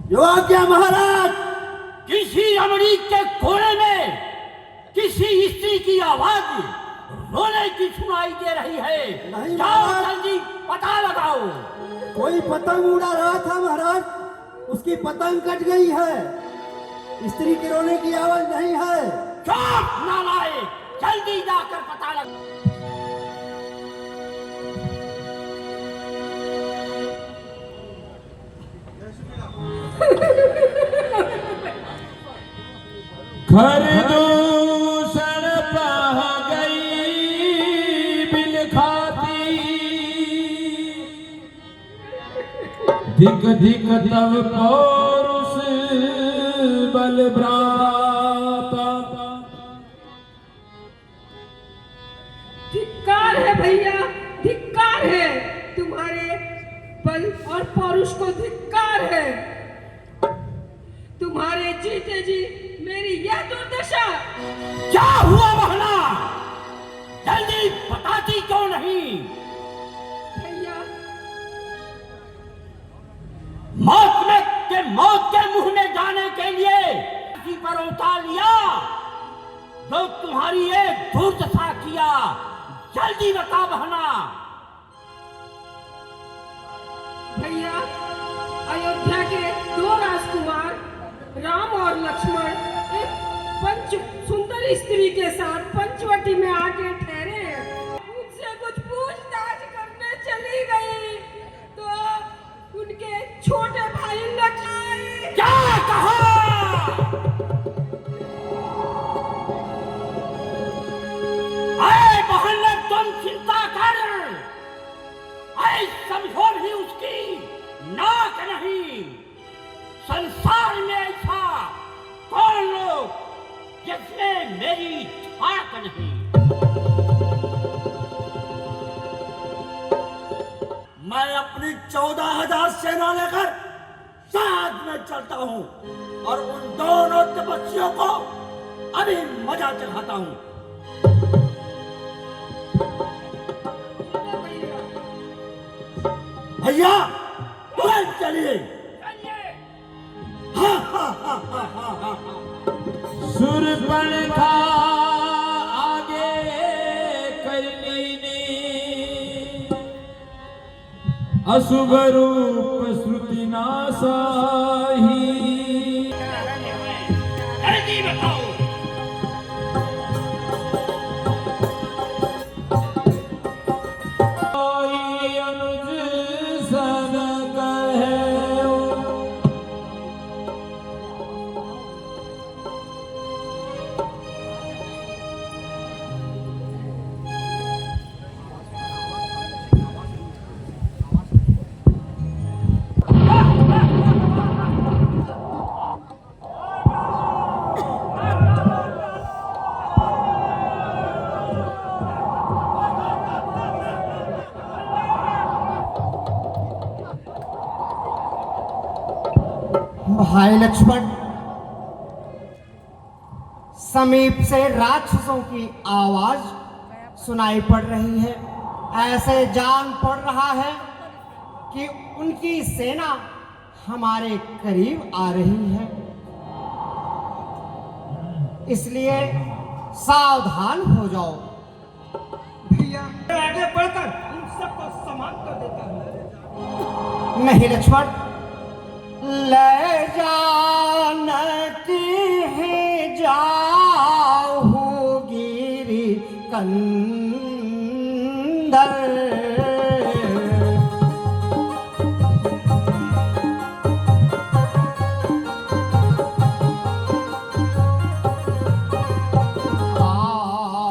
G: जो आज्ञा महाराज।
B: किसी अमरीक के कोने में किसी स्त्री की आवाज रोने की सुनाई दे रही है।
G: नहीं,
B: जाओ
G: महाराज।
B: जल्दी पता लगाओ।
G: कोई पतंग उड़ा रहा था महाराज, उसकी पतंग कट गई है। स्त्री के रोने की आवाज नहीं है।
B: चुप नालायक, जल्दी जाकर पता लगा।
E: खरदूषण पह गई बिन खाती धिक धिक तब पौरुष बल भ्राता।
F: धिक्कार है भैया, धिक्कार है तुम्हारे बल और पौरुष को, धिक्कार है। तुम्हारे जीते जी मेरी यह दुर्दशा।
B: क्या हुआ बहना, जल्दी बताती क्यों नहीं?
F: भैया
B: मौत के मुंह में जाने के लिए किसी पर उतार लिया जो तुम्हारी एक दुर्दशा किया। जल्दी बता बहना।
F: भैया, अयोध्या के दो राजकुमार राम और लक्ष्मण एक सुंदर स्त्री के साथ पंचवटी में आके ठहरे हैं। उनसे कुछ पूछताछ करने चली गई तो उनके छोटे भाई लक्ष्मण।
B: क्या कहा? अरे बहन, तुम चिंता कर। अरे समझो भी उसकी नाक नहीं। संसार में ऐसा कौन लोग जिसमें मेरी धाक नहीं।
I: मैं अपनी 14,000 सेना लेकर साथ में चलता हूं और उन दोनों तपस्वियों को अभी मजा चखाता हूं। भैया, तुरंत चलिए।
E: सुरपणखा आगे करनी अशुभ रूप श्रुति नासाही।
B: जल्दी बताओ।
E: अनुज सन कहे
C: भाई लक्ष्मण, समीप से राक्षसों की आवाज सुनाई पड़ रही है। ऐसे जान पड़ रहा है कि उनकी सेना हमारे करीब आ रही है, इसलिए सावधान हो जाओ।
A: भैया, मैं आगे बढ़कर उन सबको समाप्त कर देता हूँ।
C: नहीं लक्ष्मण, ले जानकी है जाहू गिरी कंदर।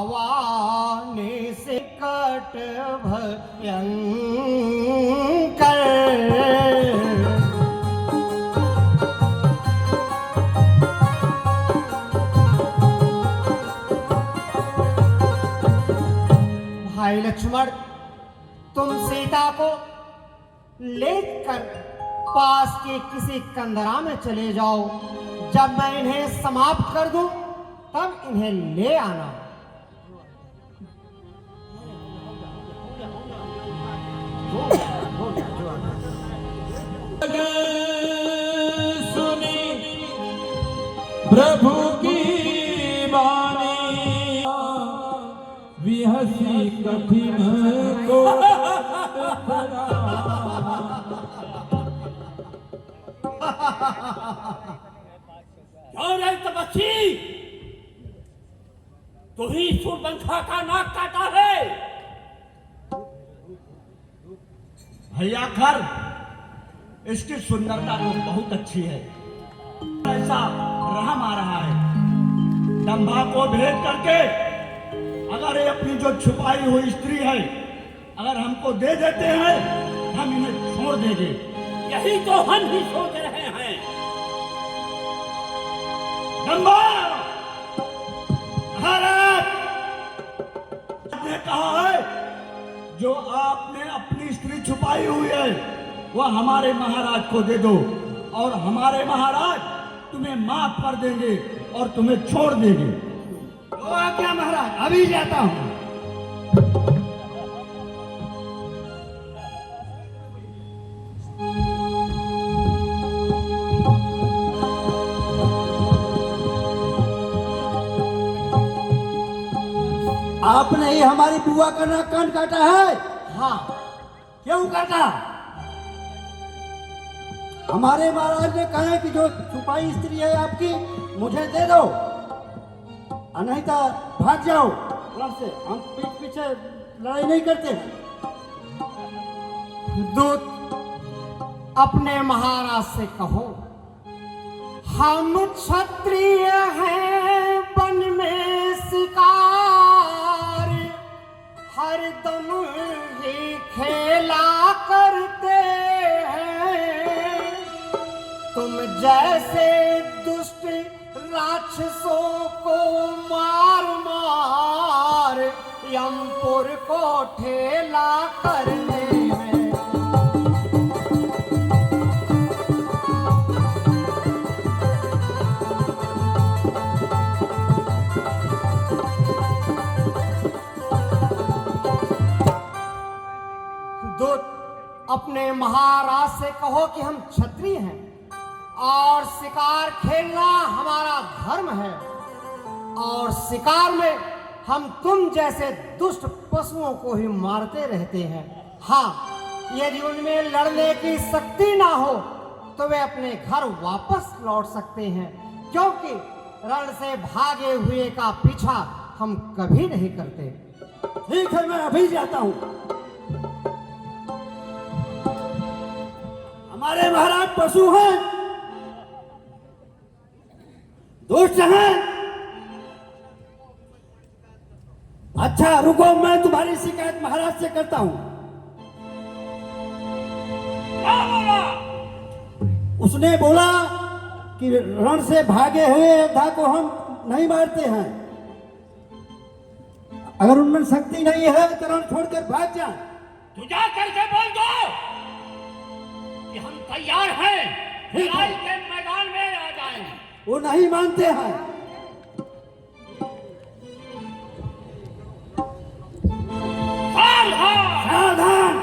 C: आवाने से कट भयंकर। भाई लक्ष्मण, तुम सीता को लेकर पास के किसी कंदरा में चले जाओ। जब मैं इन्हें समाप्त कर दूं, तब इन्हें ले आना।
E: सुनी प्रभु की वाणी विहसी कठिन को
B: क्यों रे तपस्वी, तू ही सूर्यवंशा का नाक काटा है।
I: भैया खर, इसकी सुंदरता तो बहुत अच्छी है। ऐसा रहम आ रहा है। दंभा को भेद करके अगर ये अपनी जो छुपाई हुई स्त्री है अगर हमको दे देते हैं, हम इन्हें छोड़ देंगे।
B: यही तो हम भी सोच रहे हैं।
I: दंभा, महाराज ने कहा है जो आपने अपनी स्त्री छुपाई हुई है वह हमारे महाराज को दे दो और हमारे महाराज तुम्हें माफ कर देंगे और तुम्हें छोड़ देंगे। तो क्या महाराज, अभी जाता हूं।
G: आपने ही हमारी बुआ का नाक कान काटा है?
C: हाँ।
G: क्यों काटा? हमारे महाराज ने कहा है कि जो छुपाई स्त्री है आपकी मुझे दे दो, और नहीं तो भाग जाओ रण से। हम पीठ पीछे लड़ाई नहीं करते।
C: दूत, अपने महाराज से कहो हम क्षत्रिय हैं, वन में शिकार हरदम ही खेला करते हैं। तुम जैसे दुष्ट राक्षसों को मार मार यमपुर को ठेला करते हैं। दूत, अपने महाराज से कहो कि हम क्षत्रिय हैं और शिकार खेलना हमारा धर्म है, और शिकार में हम तुम जैसे दुष्ट पशुओं को ही मारते रहते हैं। हाँ, यदि उनमें लड़ने की शक्ति ना हो तो वे अपने घर वापस लौट सकते हैं, क्योंकि रण से भागे हुए का पीछा हम कभी नहीं करते।
G: ठीक है, मैं अभी जाता हूं। हमारे महाराज पशु हैं, दुष्ट हैं। अच्छा रुको, मैं तुम्हारी शिकायत महाराज से करता हूं। उसने बोला कि रण से भागे हुए योद्धा को हम नहीं मारते हैं। अगर उनमें शक्ति नहीं है तो रण छोड़कर भाग जाए।
B: तू जा करके बोल दो कि हम तैयार हैं, लड़ाई के मैदान में आ जाएं।
G: वो नहीं मानते हैं। सावधान।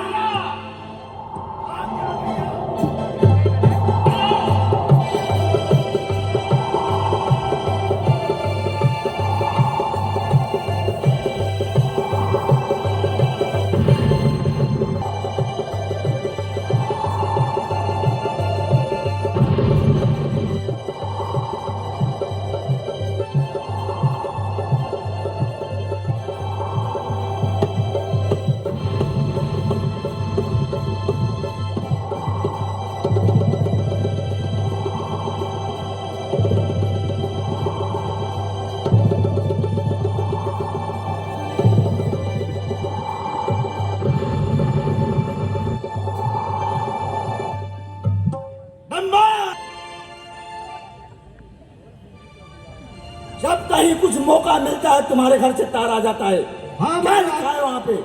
I: जब कहीं कुछ मौका मिलता है तुम्हारे घर से तार आ जाता है।
G: हाँ,
I: क्या लिखा है वहां पे?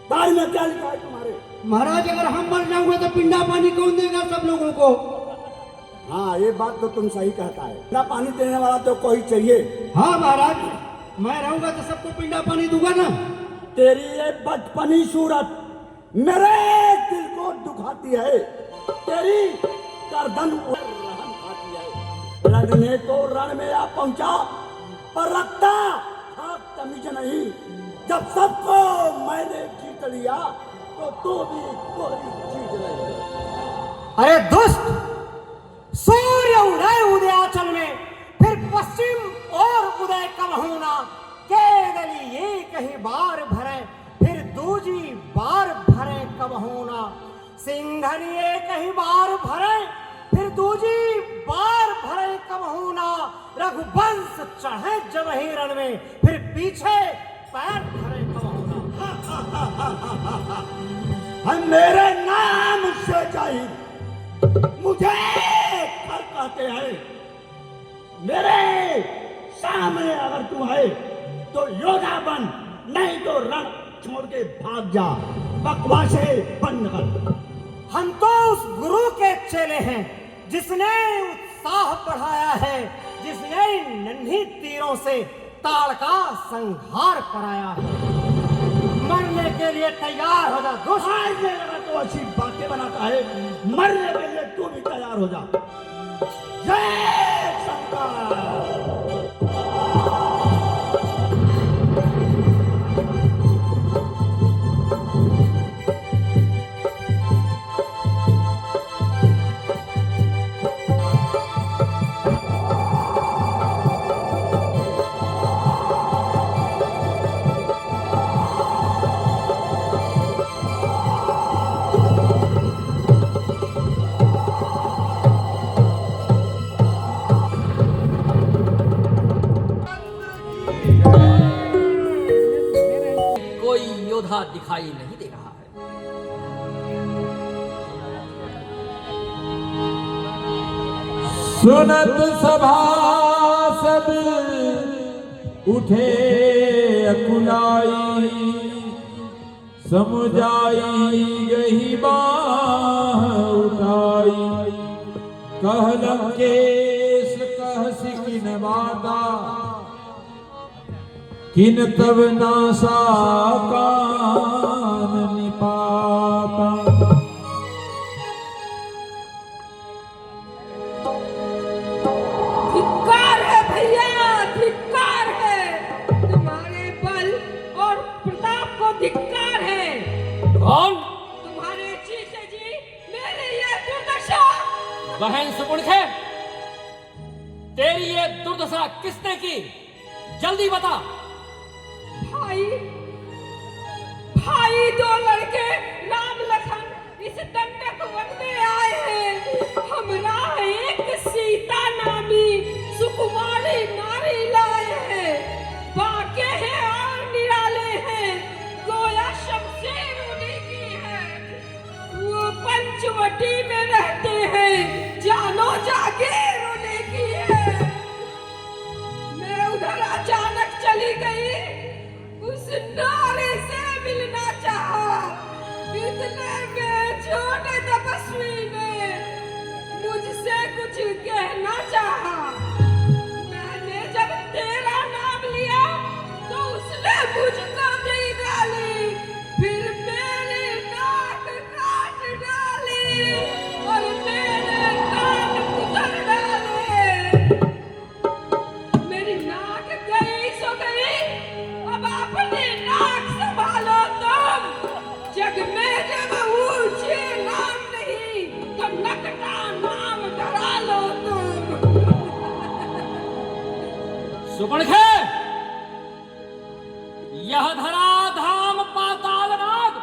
I: तार में क्या लिखा है तुम्हारे?
G: महाराज, अगर हम मर जाऊंगे तो पिंडा पानी कौन देगा सब लोगों को?
I: हाँ, ये बात तो तुम सही कहता है। पिंडा पानी देने वाला तो कोई चाहिए।
G: हाँ महाराज, मैं रहूंगा तो सबको पिंडा पानी दूंगा ना।
I: तेरी ये बचपनी सूरत मेरे दिल को दुखाती है। तेरी गर्दन रहम खाती है। लड़ने को रण में आ पहुंचा, पर रखता खाक तमीज नहीं। जब सबको मैंने जीत लिया तो तू भी कोई जीत ले।
C: अरे दुष्ट, सूर्य उदय उदयाचल में, फिर पश्चिम और उदय कब होना। केवली ये कहीं बार भरे, फिर दूजी बार भरे कब होना। सिंघन ये कहीं बार भरे, फिर दूजी बार भरे कब होना। रघुवंश चढ़े जब ही रण में, फिर पीछे पैर धरे कब होना।
I: हम मेरे नाम से चाहिए, मुझे कर कहते हैं। मेरे सामने अगर तू है तो योद्धा बन, नहीं तो रण छोड़ के भाग जा। बकवासें बंद कर।
C: हम तो उस गुरु के चेले हैं जिसने उत्साह बढ़ाया है, जिसने नन्ही तीरों से ताड़ का संहार कराया है। मरने के लिए तैयार हो जा दुष्ट।
I: मारने लगा तो अच्छी बातें बनाता है, मरने के लिए तू भी तैयार हो जा। जय शंकर।
B: दिखाई नहीं दे रहा है।
J: सुनत सभासद उठे अकुलाई, समुझाई गही बाह उठाई। कहलम केस कह सिकिन वादा, किन तब नासा कान निपाता।
F: धिक्कार है भैया, धिक्कार है। तुम्हारे बल और प्रताप को धिक्कार है।
B: कौन?
F: तुम्हारे जीते जी मेरी ये दुर्दशा।
B: बहन सुपुर्खे, तेरी ये दुर्दशा किसने की? जल्दी बता।
F: भाई, भाई दो लड़के राम लखन इस दंडक वन में आए हैं। हमरा एक सीता नामी सुकुमारी नारी लाए हैं। बाके हैं और निराले हैं, गोया शमशेर उन्हीं की है। वो पंचवटी में रहते हैं, जानो जागीर उन्हीं की है। मैं उधर अचानक चली गई, उस नारी से मिलना चाहा। इतने में छोटे तपस्वी ने मुझसे कुछ कहना चाहा। मैंने जब तेरा नाम लिया तो उसने मुझको दी डाली, फिर मेरी नाक काट डाली और मेरे कान कुतर डाले। मेरी नाक गई सो गई, अब अपनी नाक संभालो तुम। जग में जब ऊंचे नाम नहीं तो नकटा नाम डरा लो तुम।
B: सुपुर्खे, यह धरा धाम पाताल नाग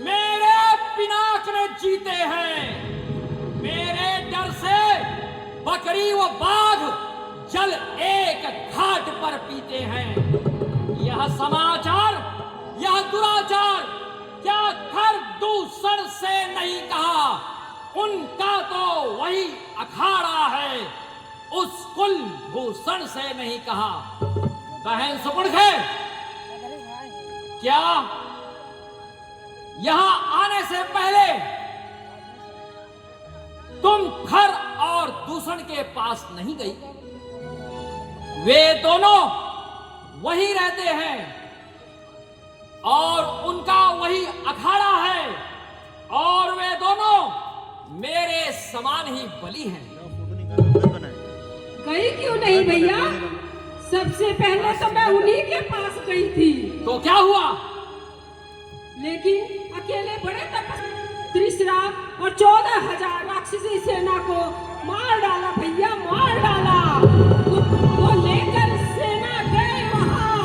B: मेरे पिनाक ने जीते हैं। मेरे डर से बकरी व बाघ जल एक घाट पर पीते हैं। यह समाचार, यह दुराचार क्या खर दूषण से नहीं कहा? उनका तो वही अखाड़ा है, उस कुलभूषण से नहीं कहा। बहन सुपुर्खे, क्या यहां आने से पहले तुम खर और दूषण के पास नहीं गई? वे दोनों वही रहते हैं और उनका वही अखाड़ा है, और वे दोनों मेरे समान ही बली हैं।
F: गई क्यों नहीं भैया? सबसे पहले तो मैं उन्हीं के पास गई थी।
B: तो क्या हुआ?
F: लेकिन अकेले बड़े तपस्वी त्रिशरा और 14,000 राक्षसी सेना को मार डाला भैया, मार डाला। वो लेकर सेना गए वहां,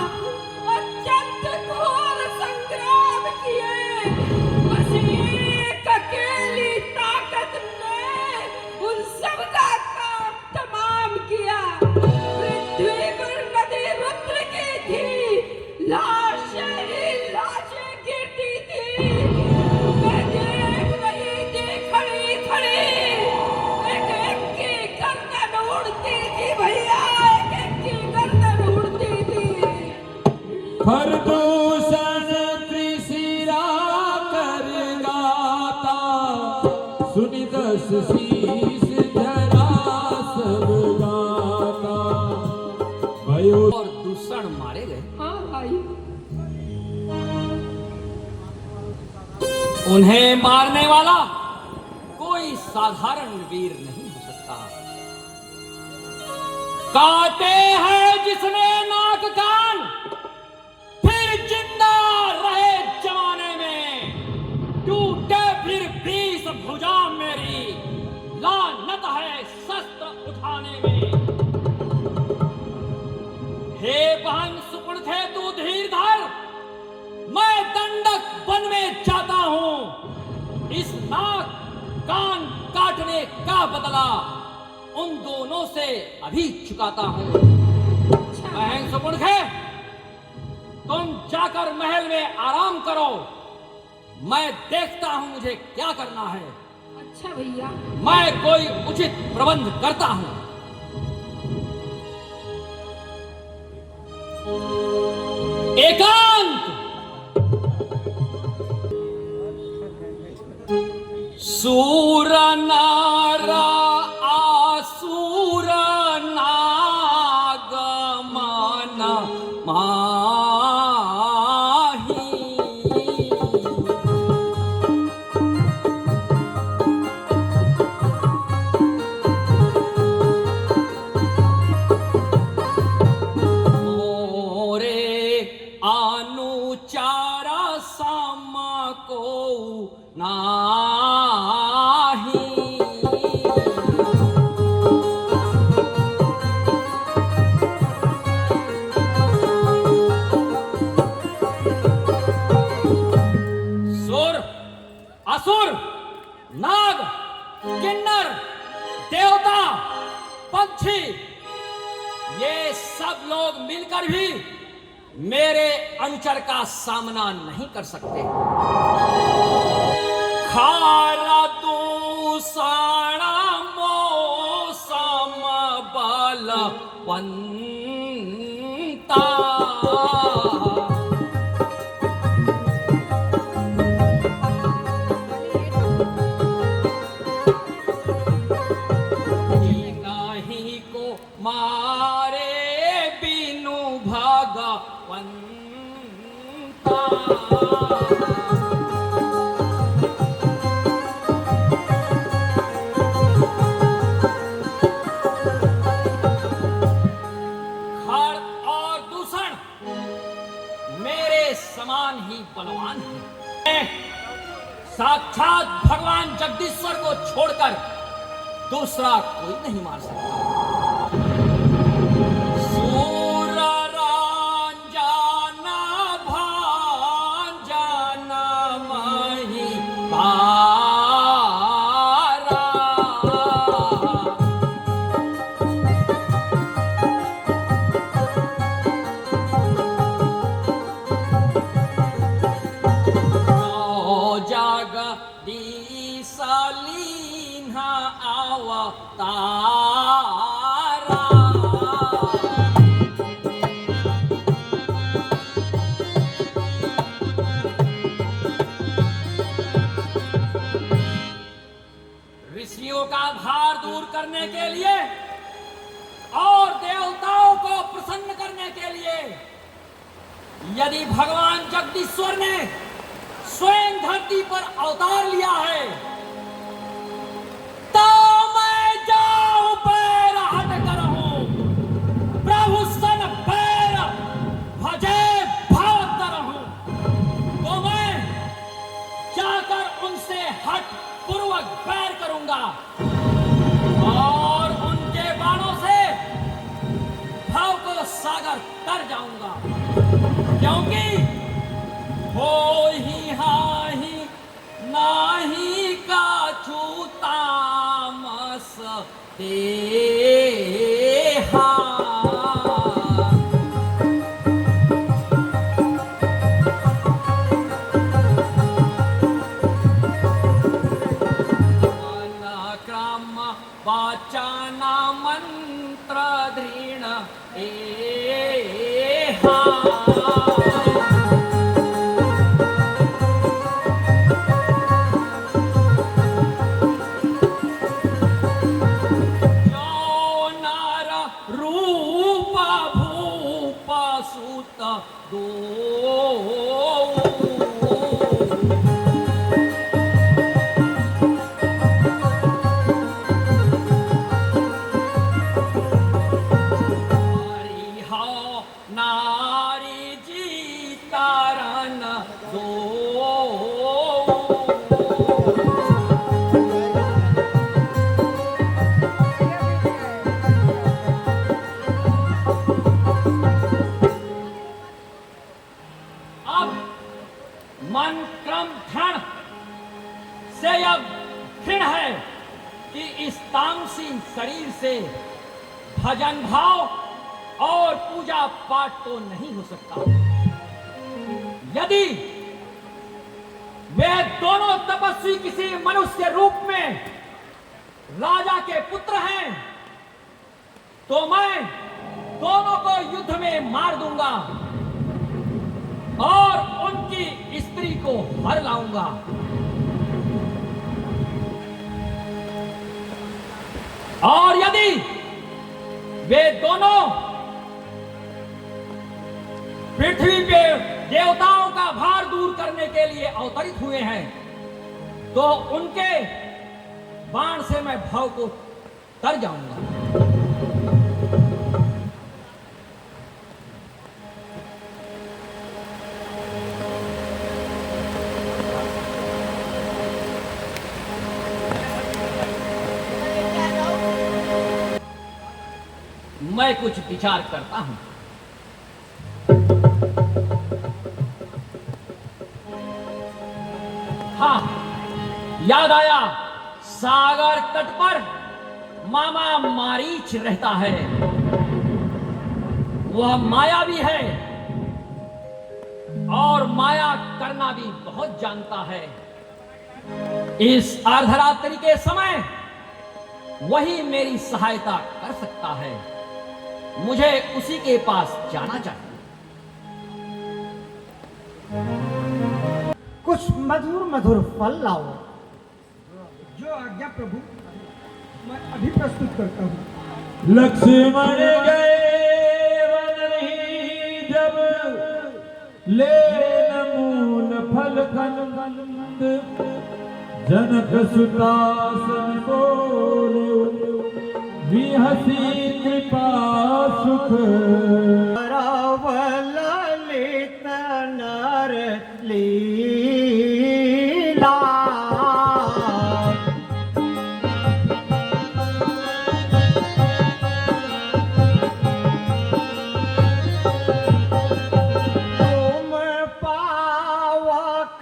F: अत्यंत घोर संग्राम किए। बस एक अकेली ताकत ने उन सबका काम तमाम किया। पृथ्वी पर नदी रुद्र की थी, लाशें ही लाशें गिरती थी। मैं देख रही थी खड़ी खड़ी, एक एक की गर्दन उड़ती थी भैया, एक एक की गर्दन उड़ती थी।
J: खरदूषण त्रिशिरा कर गाता, सुनि दस शीस धरा सब गाता। भयो
B: और दूषण मारे गए।
F: हाँ भाई,
B: उन्हें मारने वाला कोई साधारण वीर नहीं हो सकता। काटे हैं जिसने नाक कान, फिर जिंदा रहे जमाने में। टूटे फिर 20 भुजा मेरी, लानत है शस्त्र उठाने में। हे बहन सुपुर्खे, तू धीर धर, मैं दंडक वन में जाता हूं। इस नाक कान काटने का बदला उन दोनों से अभी चुकाता हूं। बहन सुपुर्खे, तुम जाकर महल में आराम करो, मैं देखता हूं मुझे क्या करना है।
F: अच्छा भैया।
B: मैं कोई उचित प्रबंध करता हूं। एकांत। सूर नारा आसूर नागमन माही। मोरे अनुचार सम को नाही। सुर, असुर, नाग, किन्नर, देवता, पंछी, ये सब लोग मिलकर भी मेरे अनुचर का सामना नहीं कर सकते। खारा दूषण मौसम बलवंता। कहीं को मारे बिनु भगवंता। खर और दूषण मेरे समान ही बलवान है। साक्षात भगवान जगदीश्वर को छोड़कर दूसरा कोई नहीं मार सकता। सूर रंजना भांजना मही पारा। जगदीश लीन्हा अवतारा। ऋषियों का भार दूर करने के लिए और देवताओं को प्रसन्न करने के लिए यदि भगवान जगदीश्वर ने स्वयं धरती पर अवतार लिया है, तो मैं जाऊं पैर हट कर हूं, प्रभु सन पैर भजे भाग रहूं, तो मैं जाकर उनसे हट पूर्वक पैर करूंगा और उनके बाणों से भाव को सागर तर जाऊंगा। क्योंकि हो ही हाही नाही का छूतामस देहा। क्रम वाचन मंत्र दृढ़ एहा। मन क्रम क्षण से यह क्षण है कि इस तामसी शरीर से भजन भाव और पूजा पाठ तो नहीं हो सकता। यदि वे दोनों तपस्वी किसी मनुष्य रूप में राजा के पुत्र हैं, तो मैं दोनों को युद्ध में मार दूंगा और उनकी स्त्री को हर लाऊंगा। और यदि वे दोनों पृथ्वी पे देवताओं का भार दूर करने के लिए अवतरित हुए हैं, तो उनके बाण से मैं भव को तर जाऊंगा। मैं कुछ विचार करता हूं। हाँ, याद आया, सागर तट पर मामा मारीच रहता है। वह मायावी है और माया करना भी बहुत जानता है। इस अर्धरात्रि के समय वही मेरी सहायता कर सकता है। मुझे उसी के पास जाना चाहिए।
C: कुछ मधुर मधुर फल लाओ।
A: जो आज्ञा प्रभु, मैं अभी प्रस्तुत करता हूँ।
J: लक्ष्मण गए वन ही जब ले मूल फल कंद, जनक सुतासन बोले विहसी कृपा सुख।
C: ललित नर लीला, तुम पावक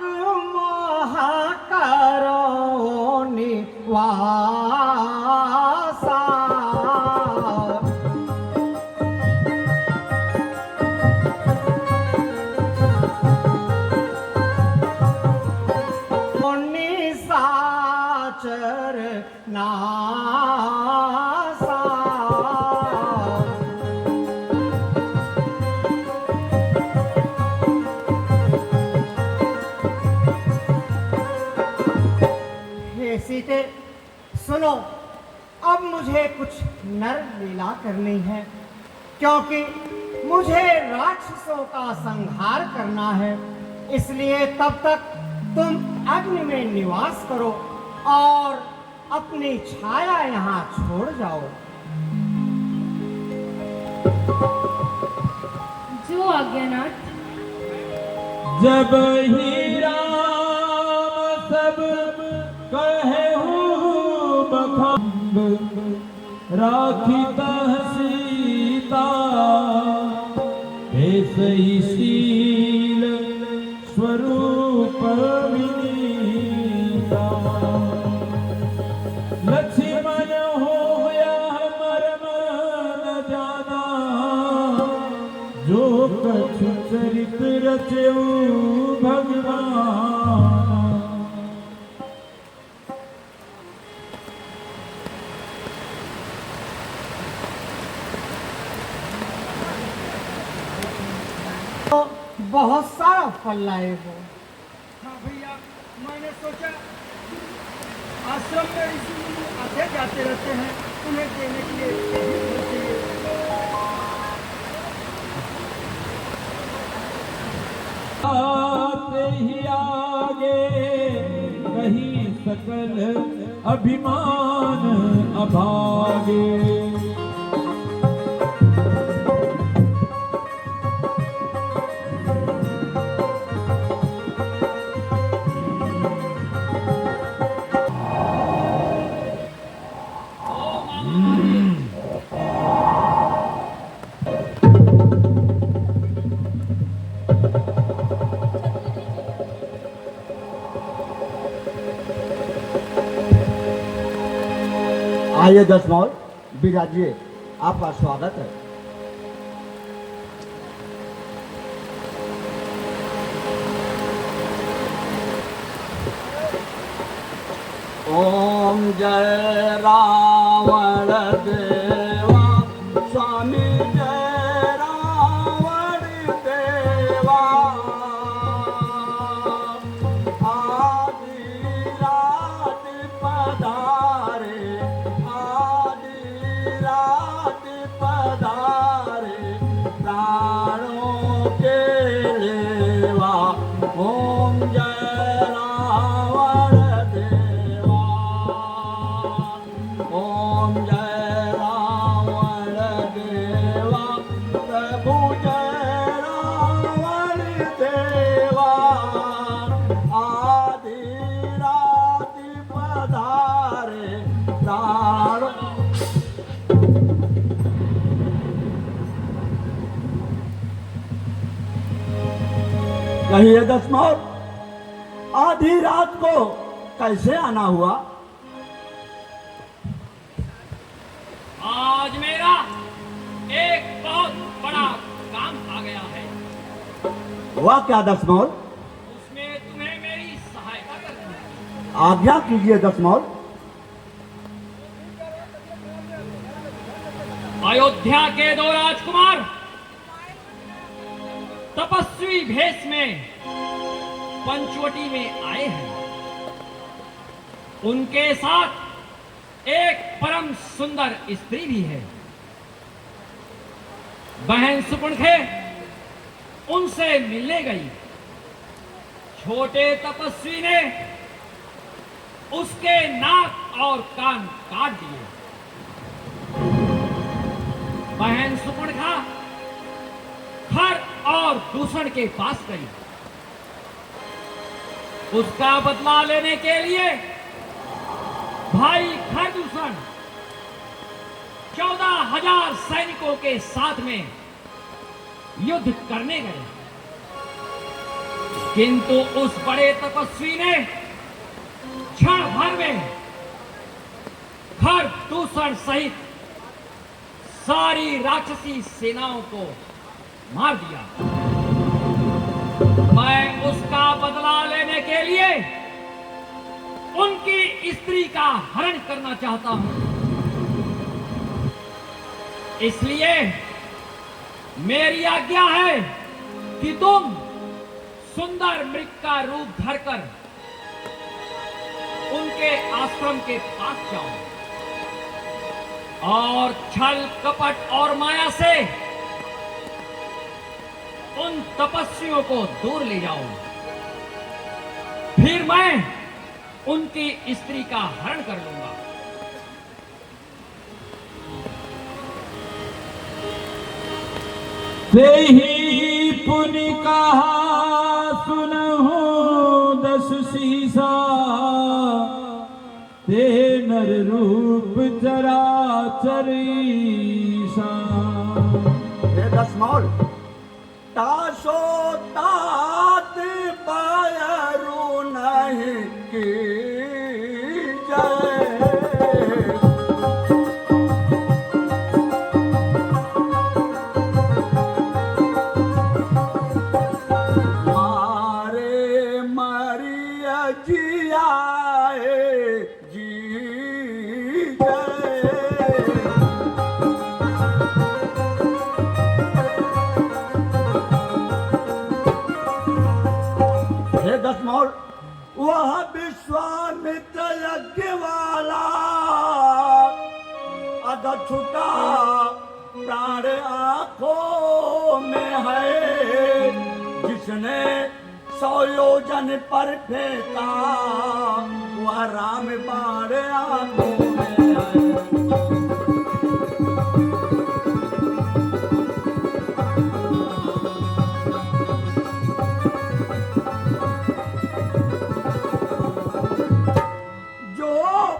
C: मोह करो निवासा। निशाचर नासा, हे सीते सुनो, अब मुझे कुछ नर लीला करनी है, क्योंकि मुझे राक्षसों का संहार करना है। इसलिए तब तक तुम अग्नि में निवास करो और अपनी छाया यहाँ छोड़ जाओ।
F: जो आज्ञानाथ।
J: जब ही राम सब कहे बखंब, राखी तह सीता ऐसी शील स्वरूप विनीता। लक्ष्मण हो यह मर्म न जाना, जो कछु चरित रचेऊ भगवान।
C: बहुत सारा फल लाए हो।
A: हाँ भैया, मैंने सोचा आश्रम में ऋषि मुनि आते जाते रहते हैं, उन्हें देने के लिए यही फल चाहिए।
J: आते ही आगे कहीं सकल अभिमान अभागे।
G: आइए जसमौल, बिराजिए, आपका स्वागत है।
I: ओम जय रावण देवा स्वामी जय रावण देवा आदि रात पधारे आदि रात पधारे प्राणों के लेवा ओम जय रावण देवा ओम जय रावण देवा प्रभु जय रावण देवा आदि रात पधारे प्राण कहिए दसमौर आधी रात को कैसे आना हुआ?
B: आज मेरा एक बहुत बड़ा काम आ गया है,
I: हुआ क्या दसमौर?
B: उसमें तुम्हें मेरी सहायता करनी है।
I: आज्ञा कीजिए दसमौर।
B: अयोध्या के दो राजकुमार तपस्वी भेष में पंचवटी में आए हैं। उनके साथ एक परम सुंदर स्त्री भी है। बहन सुपुणखे उनसे मिलने गई। छोटे तपस्वी ने उसके नाक और कान काट दिए। बहन सुपुणखा खर और दूषण के पास गई। उसका बदला लेने के लिए भाई खरदूषण 14,000 सैनिकों के साथ में युद्ध करने गए, किंतु उस बड़े तपस्वी ने क्षण भर में खरदूषण सहित सारी राक्षसी सेनाओं को मार दिया। मैं उसका बदला लेने के लिए उनकी स्त्री का हरण करना चाहता हूं। इसलिए मेरी आज्ञा है कि तुम सुंदर मृग का रूप धरकर उनके आश्रम के पास जाओ और छल कपट और माया से उन तपस्वियों को दूर ले जाओ। फिर मैं उनकी स्त्री का हरण कर लूंगा।
J: ते ही पुनि कहा सुनहु दस सीसा ते नर रूप चराचर ईसा।
I: ये दसमौर तासो तात पायरू नहीं की जय। मारे मरिया जियाए जी जय। हे दसमौर वह विश्वामित्र यज्ञ वाला अदछुटा प्राण आंखों में है, जिसने 100 योजन पर फेंका वह राम बाण आंखों में है।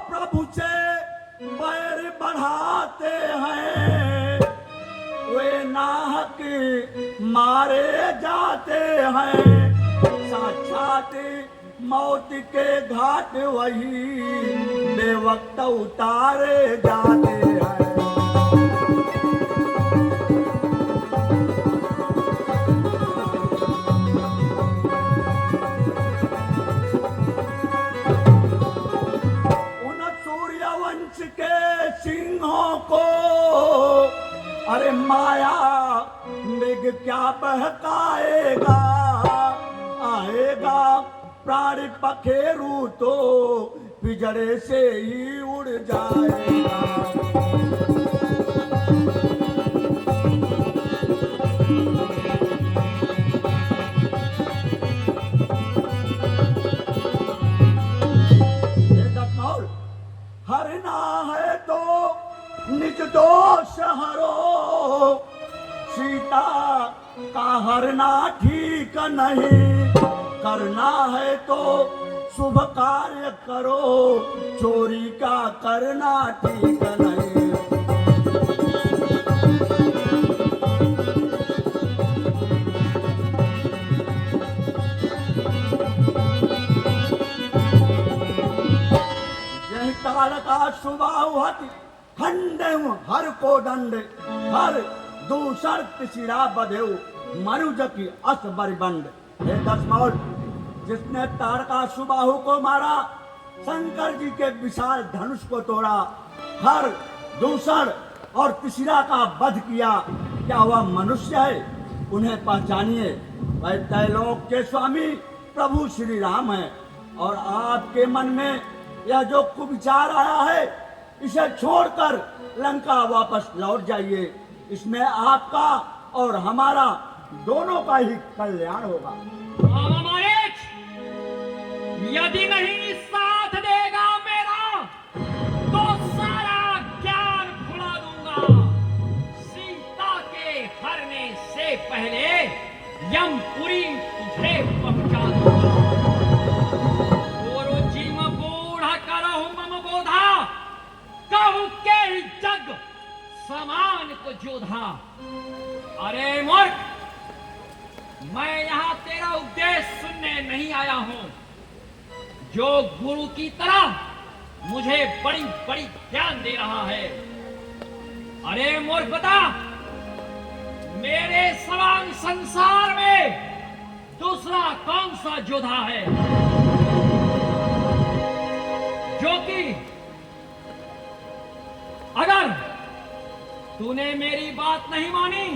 I: प्रभु से बैर बढ़ाते हैं वे नाहक मारे जाते हैं। साक्षात मौत के घाट वही बेवक्त उतारे जाते हैं। के सिंहों को अरे माया मृग क्या बहकाएगा, आएगा प्राण पखेरु तो पिंजरे से ही उड़ जाएगा। हरना है तो निज दोष हरो, सीता का हरना ठीक नहीं, करना है तो शुभ कार्य करो, चोरी का करना ठीक नहीं। काल का सुबाहुति खंडे हर को दंड, हर दूसर तिसिरा बधेऊ मनुज की अस बरिबंड। हे दशमौल, जिसने तारका सुबाहु को मारा, शंकर जी के विशाल धनुष को तोड़ा, हर दूसर और तिसिरा का वध किया, क्या वह मनुष्य है? उन्हें पहचानिए, वह त्रैलोक के स्वामी प्रभु श्री राम है। और आपके मन में यह जो कुविचार आया है, इसे छोड़कर लंका वापस लौट जाइए। इसमें आपका और हमारा दोनों का ही कल्याण होगा।
B: यदि नहीं साथ देगा मेरा तो सारा ज्ञान भुला दूंगा। सीता के हरने से पहले यमपुरी तुझे पहुंचा दूंगा। कहूं के जग समान को जोधा। अरे मूर्ख, मैं यहां तेरा उपदेश सुनने नहीं आया हूं, जो गुरु की तरह मुझे बड़ी बड़ी ज्ञान दे रहा है। अरे मूर्ख, बता, मेरे समान संसार में दूसरा कौन सा जोधा है जो कि अगर तूने मेरी बात नहीं मानी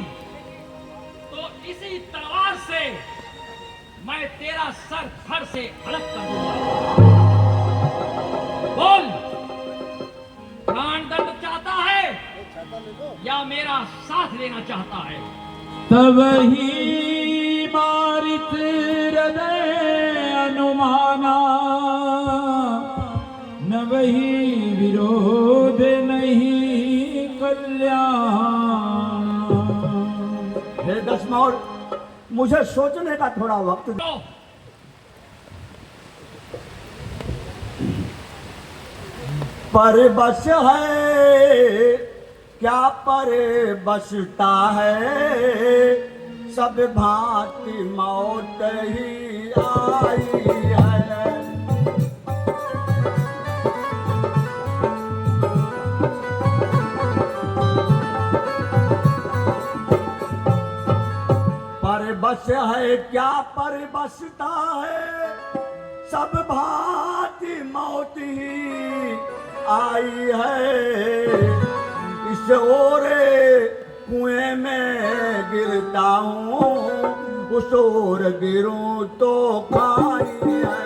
B: तो इसी तलवार से मैं तेरा सर धड़ से अलग कर दूंगा। बोल, प्राण दंड चाहता है या मेरा साथ लेना चाहता है?
J: तब ही मारित हृदय अनुमाना, न वही विरोध नहीं कल्याण।
I: हे दशमौल, मुझे सोचने का थोड़ा वक्त दो। पर बस है क्या पर बसता है, सब भांति मौत ही आई है। पर बस है क्या पर बसता है, सब भांति मौत ही आई है। इस ओरे कुएं में गिरता हूँ, उस ओर गिरूं तो खाई है।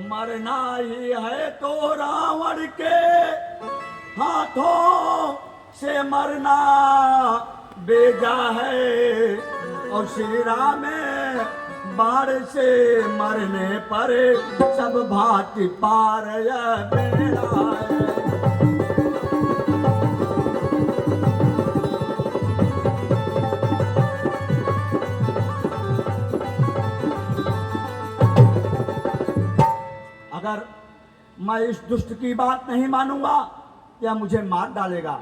I: मरना ही है तो रावण के हाथों से मरना बेजा है, और श्री राम में बाढ़ से मरने पर सब भांति पार बेड़ा है। अगर मैं इस दुष्ट की बात नहीं मानूंगा, या मुझे मार डालेगा,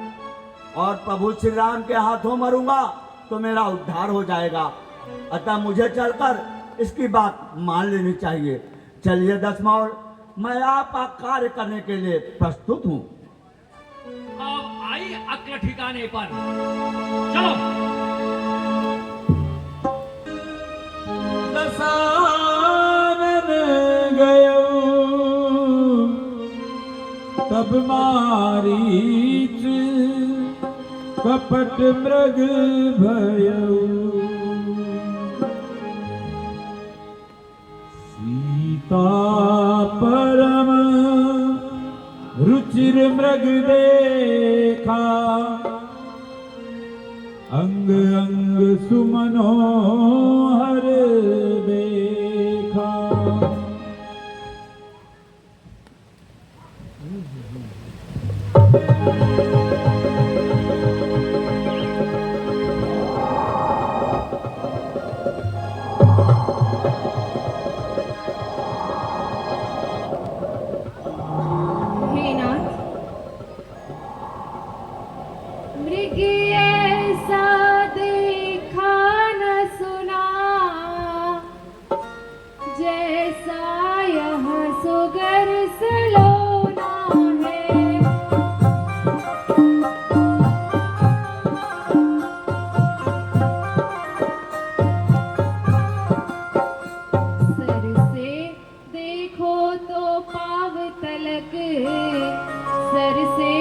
I: और प्रभु श्री राम के हाथों मरूंगा तो मेरा उद्धार हो जाएगा। अतः मुझे चलकर इसकी बात मान लेनी चाहिए। चलिए दशमौल, मैं आपका कार्य करने के लिए प्रस्तुत हूं।
B: अब आई अक्ल ठिकाने पर। चलो।
J: दसानन गयो तब मारीच कपट मृग भयो। सीता परम रुचिर मृग देखा अंग अंग सुमनोहर देखा।
F: हे नाथ, मृग ऐसा देखा न सुना, जैसा यह सुगर सलोना है। सर से देखो तो पाव तलक, सर से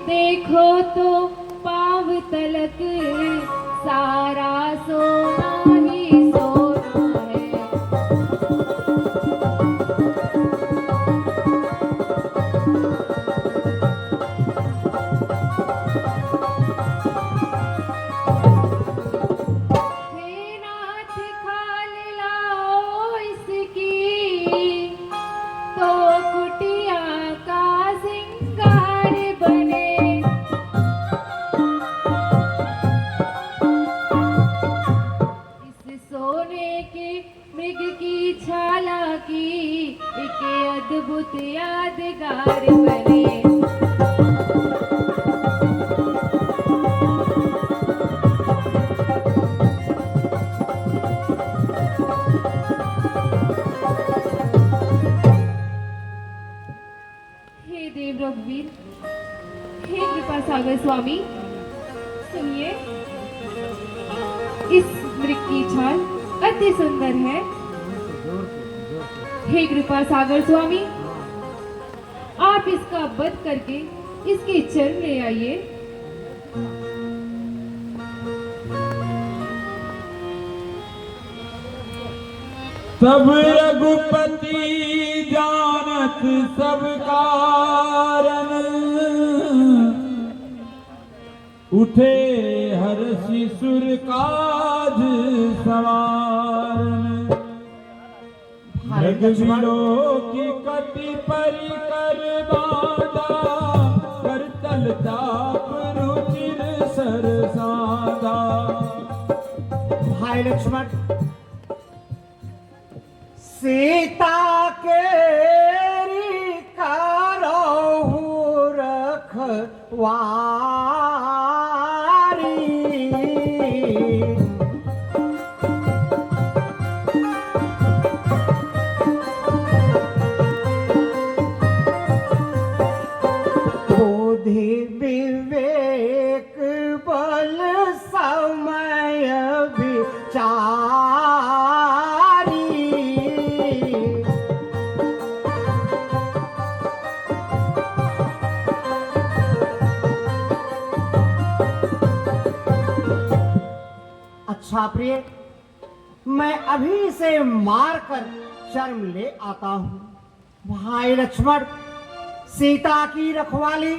F: देखो तो पाव तलक, सारा सोना ही सोना है। हे नाथ खाल लाओ इसकी, तो कुटिया का सिंगार बने। इस सोने के मृग की छाला की एक अद्भुत यादगार बने। हे देव रघुवीर, हे कृपा सागर स्वामी, सुनिए, इस मृग की छाल अति सुंदर है। हे कृपा सागर स्वामी, आप इसका वध करके इसके चर्म ले आइए।
J: सब रघुपति जानत सब कारण, उठे हर्षि सुर काज सवारन। रघुवीरों की कटि परि कर बांधा, कर तल ताप रुचिर सर साधा।
C: भाई लक्ष्मण, सीता के करहु रखवारी। बुद्धि विवेक बल समय विचारी। अच्छा प्रिय, मैं अभी से मारकर चर्म ले आता हूं। भाई लक्ष्मण, सीता की रखवाली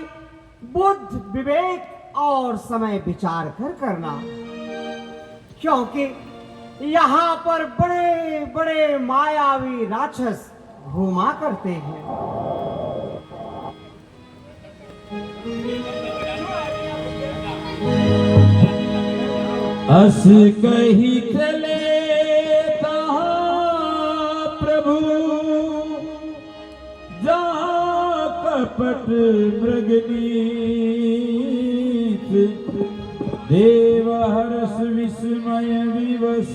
C: बुद्ध विवेक और समय विचार कर करना, क्योंकि यहाँ पर बड़े बड़े मायावी राक्षस घूमा करते हैं।
J: अस कही चले तहाँ प्रभु, जहाँ कपट मृगनीत। देव हर्ष विस्मय विवश,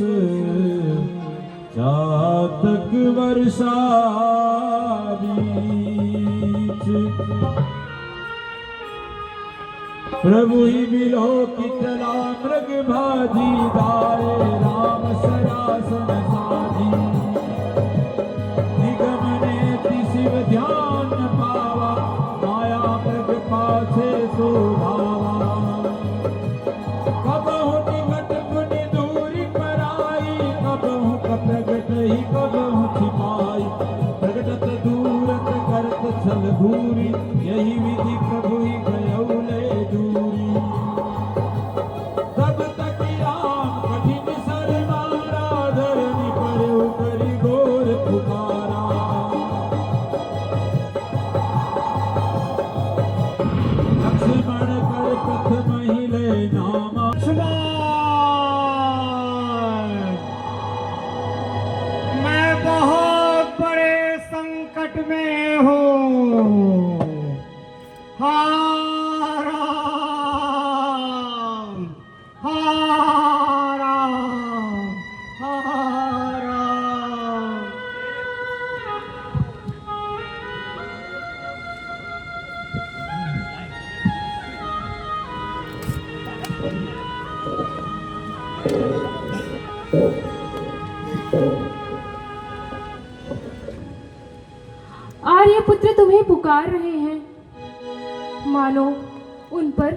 J: चातक वर्षा बीच। प्रभु ही मिलो कि चला मृग भाजी दाए राम सरासन साजी निगमने शिव ध्यान पावा माया मृग पाछे सो धावा कबहु निकट मुनि दूरी पराई कबहु प्रगट ही कबहु छिपाई प्रगटत दूरत करत छल धूरी यही विधि प्रभु ही गयौ ले दूरी तब तक राम कठिन सर मारा धरनी पर करी घोर पुकारा लक्ष्मण कर प्रथम ही ले नामा
C: मैं बहुत बड़े संकट में हूँ हा राम हा राम हा राम
F: आर्यपुत्र तुम्हें पुकार रहे हैं। मानो उन पर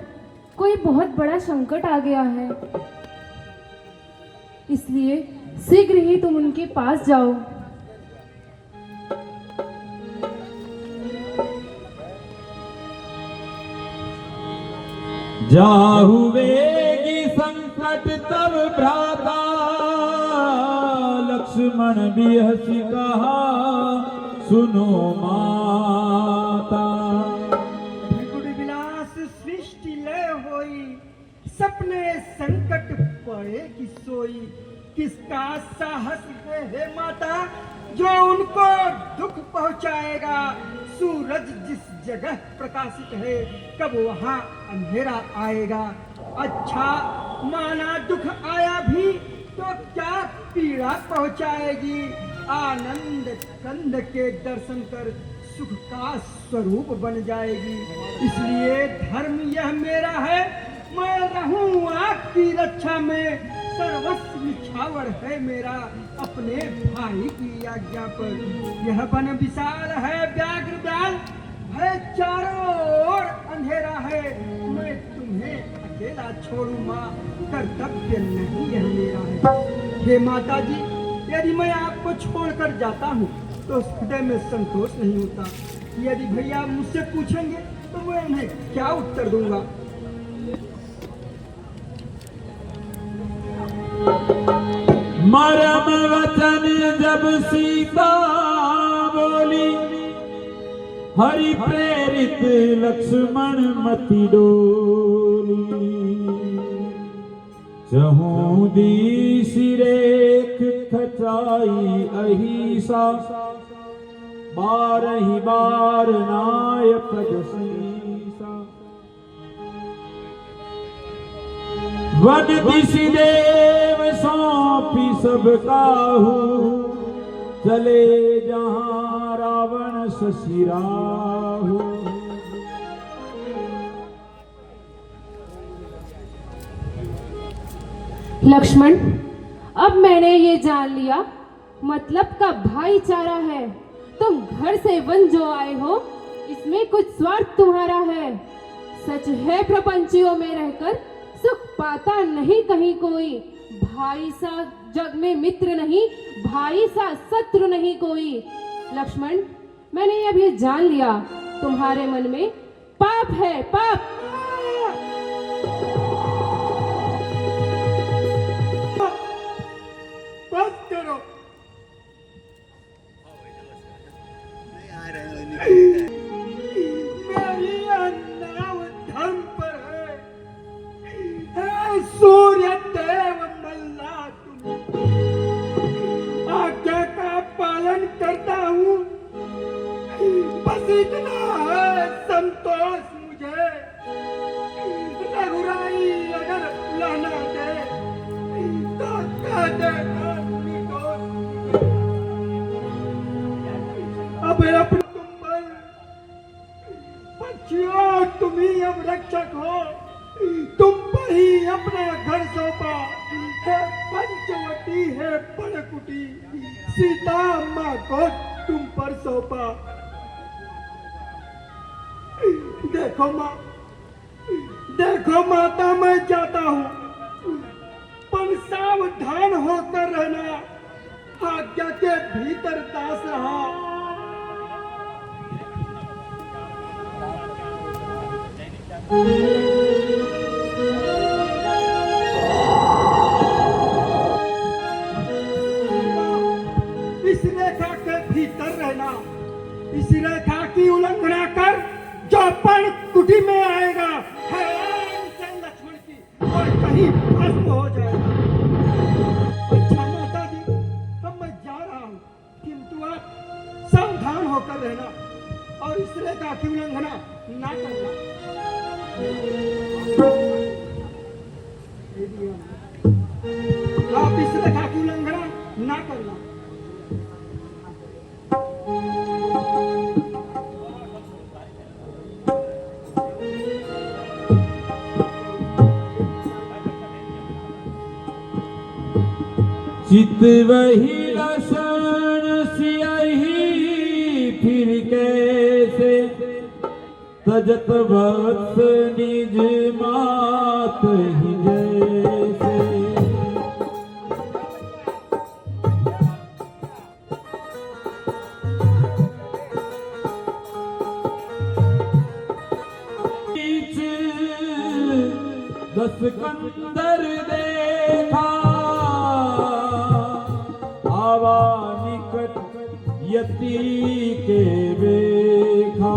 F: कोई बहुत बड़ा संकट आ गया है, इसलिए शीघ्र ही तुम उनके पास जाओ।
J: जाहु वेगी संकट तब भ्राता लक्ष्मण भी हंसी कहा सुनो माता
A: त्रिगुण विलास सृष्टि लय होई सपने संकट पड़े कि सोई किसका साहस है माता जो उनको दुख पहुंचाएगा। सूरज जिस जगह प्रकाशित है कब वहां अंधेरा आएगा। अच्छा माना दुख आया भी तो क्या पीड़ा पहुंचाएगी। आनंद कंद के दर्शन कर सुख का स्वरूप बन जाएगी। इसलिए धर्म यह मेरा है मैं रहूं आपकी रक्षा में। सर्वस्व निछावर है मेरा अपने भाई की आज्ञा पर। यह वन विशाल है व्याघ्र व्याल है चारों ओर अंधेरा है। मैं तुम्हें अकेला छोड़ू माँ कर्तव्य नहीं यह मेरा है। हे माता जी यदि मैं आपको छोड़कर जाता हूँ तो हृदय में संतोष नहीं होता। यदि भैया मुझसे पूछेंगे तो मैं उन्हें क्या उत्तर दूंगा।
J: मरम वचन जब सीता बोली हरि प्रेरित लक्ष्मण मति डोली चहूं दिश रेख खचाई अहिसा बारहि बार नाय प्रजसीसा वन दिश देव सौंपी सब काहू चले जहां रावण ससिराहू।
F: लक्ष्मण अब मैंने ये जान लिया मतलब का भाईचारा है। तुम घर से वन जो आए हो इसमें कुछ स्वार्थ तुम्हारा है। सच है प्रपंचियों में रहकर सुख पाता नहीं कहीं कोई। भाई सा जग में मित्र नहीं भाई सा शत्रु नहीं कोई। लक्ष्मण मैंने अब ये जान लिया तुम्हारे मन में पाप है पाप।
A: बस करो। मेरी नाव धर्म पर है सूर्य देव मल्ला तुम आज्ञा का पालन करता हूँ। बस इतना है संतोष मुझे। रघुराई अगर लाना दे तो कह देना निर्दोष। अब अपने तुम पर पक्षियों तुम ही अब रक्षक हो। अपना घर सौंपा है पंचवटी है पड़कुटी, सीता माँ को तुम पर सौंपा। देखो माता, मैं जाता हूँ, पर सावधान होकर रहना, आज्ञा के भीतर दास रहा। इस रेखा के भीतर रहना, इस रेखा की उल्लंघना कर जो पण कुटी में आएगा हैरान से लक्ष्मण की और कहीं भस्म हो जाएगा। अच्छा माता जी, अब मैं जा रहा हूँ, किंतु आप सावधान होकर रहना और इस रेखा की उल्लंघना ना करना। आप इस रेखा की उल्लंघना ना करना।
J: चित वही लसन सियही फिर कैसे, तजत वत्स निज मात ही जैसे। दस कंदर देखा, आवा निकट यति के बेखा।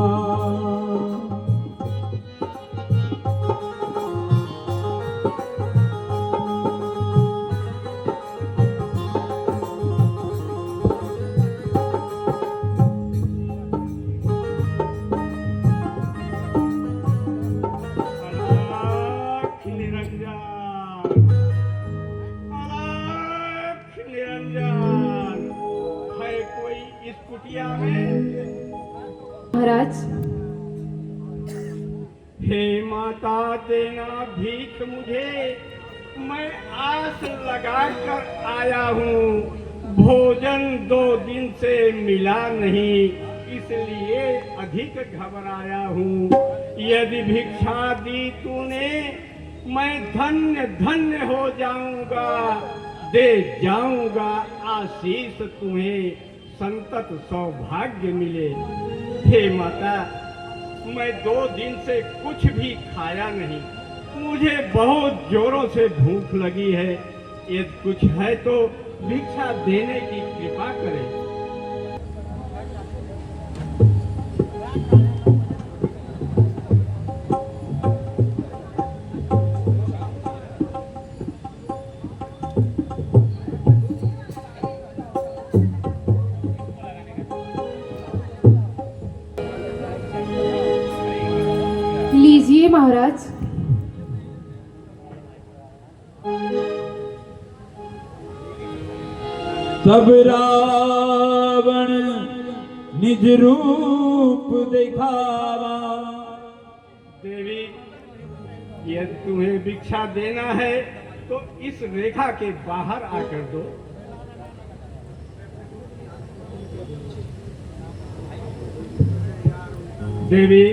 F: महाराज,
D: हे माता, देना भीख मुझे, मैं आस लगा कर आया हूँ। भोजन 2 दिन से मिला नहीं, इसलिए अधिक घबराया हूँ। यदि भिक्षा दी तूने, मैं धन्य धन्य हो जाऊंगा, दे जाऊंगा आशीष तुम्हें, संतत सौभाग्य मिले। हे माता, मैं 2 दिन से कुछ भी खाया नहीं, मुझे बहुत जोरों से भूख लगी है। यदि कुछ है तो भिक्षा देने की कृपा करें।
F: लीजिए महाराज।
J: तब रावण निज रूप दिखावा।
D: देवी, यदि तुम्हें भिक्षा देना है तो इस रेखा के बाहर आकर दो। देवी,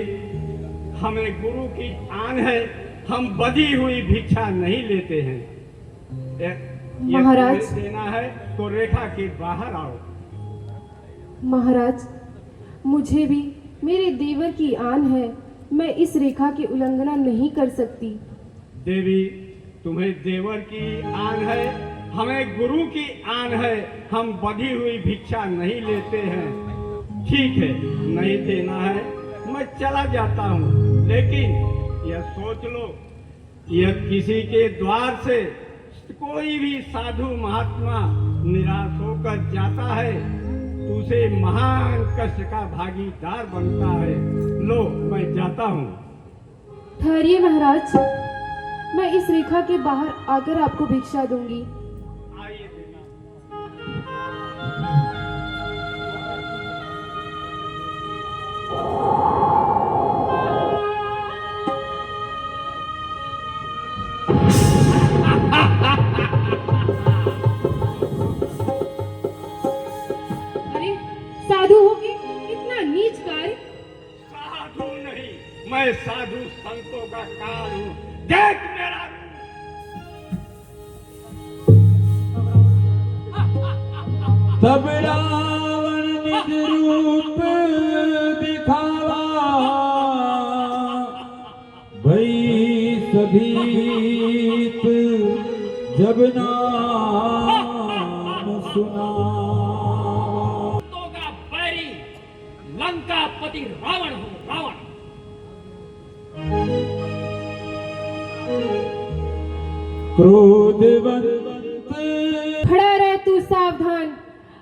D: हमें गुरु की आन है, हम बधी हुई भिक्षा नहीं लेते हैं।
F: महाराज,
D: तुम्हें देना है तो रेखा के बाहर आओ।
F: महाराज, मुझे भी मेरे देवर की आन है, मैं इस रेखा की उल्लंघना नहीं कर सकती।
D: देवी, तुम्हें देवर की आन है, हमें गुरु की आन है, हम बधी हुई भिक्षा नहीं लेते हैं। ठीक है, नहीं देना है, मैं चला जाता हूँ, लेकिन यह सोच लो, यह किसी के द्वार से कोई भी साधु महात्मा निराश होकर जाता है तो उसे महान कष्ट का भागीदार बनता है। लो, मैं जाता हूँ।
F: ठहरिए महाराज, मैं इस रेखा के बाहर आकर आपको भिक्षा दूंगी।
D: आइए देना।
J: तब रावण निज रूप दिखावा, भई सभीत जब नाम सुना।
B: तो का बैरी लंकापति रावण हो, रावण।
J: क्रोधवंत
F: खड़ा रह तू सावधान,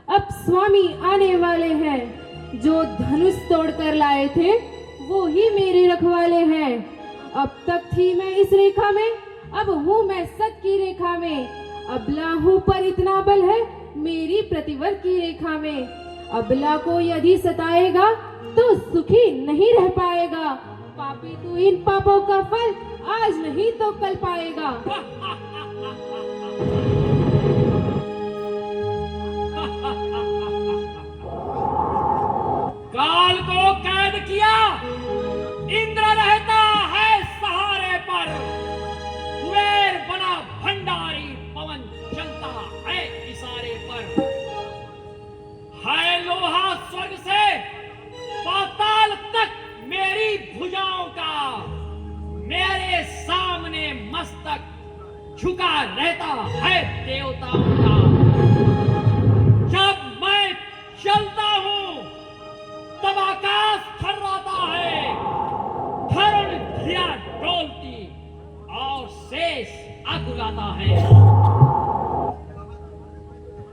F: अब स्वामी आने वाले हैं। जो धनुष तोड़कर लाए थे वो ही मेरे रखवाले हैं। अब तक थी मैं इस रेखा में, अब हूँ मैं सत की रेखा में। अबला हूँ पर इतना बल है मेरी प्रतिवर्त की रेखा में। अबला को यदि सताएगा तो सुखी नहीं रह पाएगा। पापी तू इन पापों का फल आज नहीं तो कल पाएगा।
B: काल को कैद किया, इंद्र रहता है सहारे पर। कुबेर बना भंडारी, पवन चलता है इशारे पर। है लोहा स्वर्ग से पाताल तक मेरी भुजाओं का। मेरे सामने मस्तक झुका रहता है देवताओं का। जब मैं चलता हूँ तब आकाश थर्राता है, धरण धिया डोलती और शेष अकुलाता है।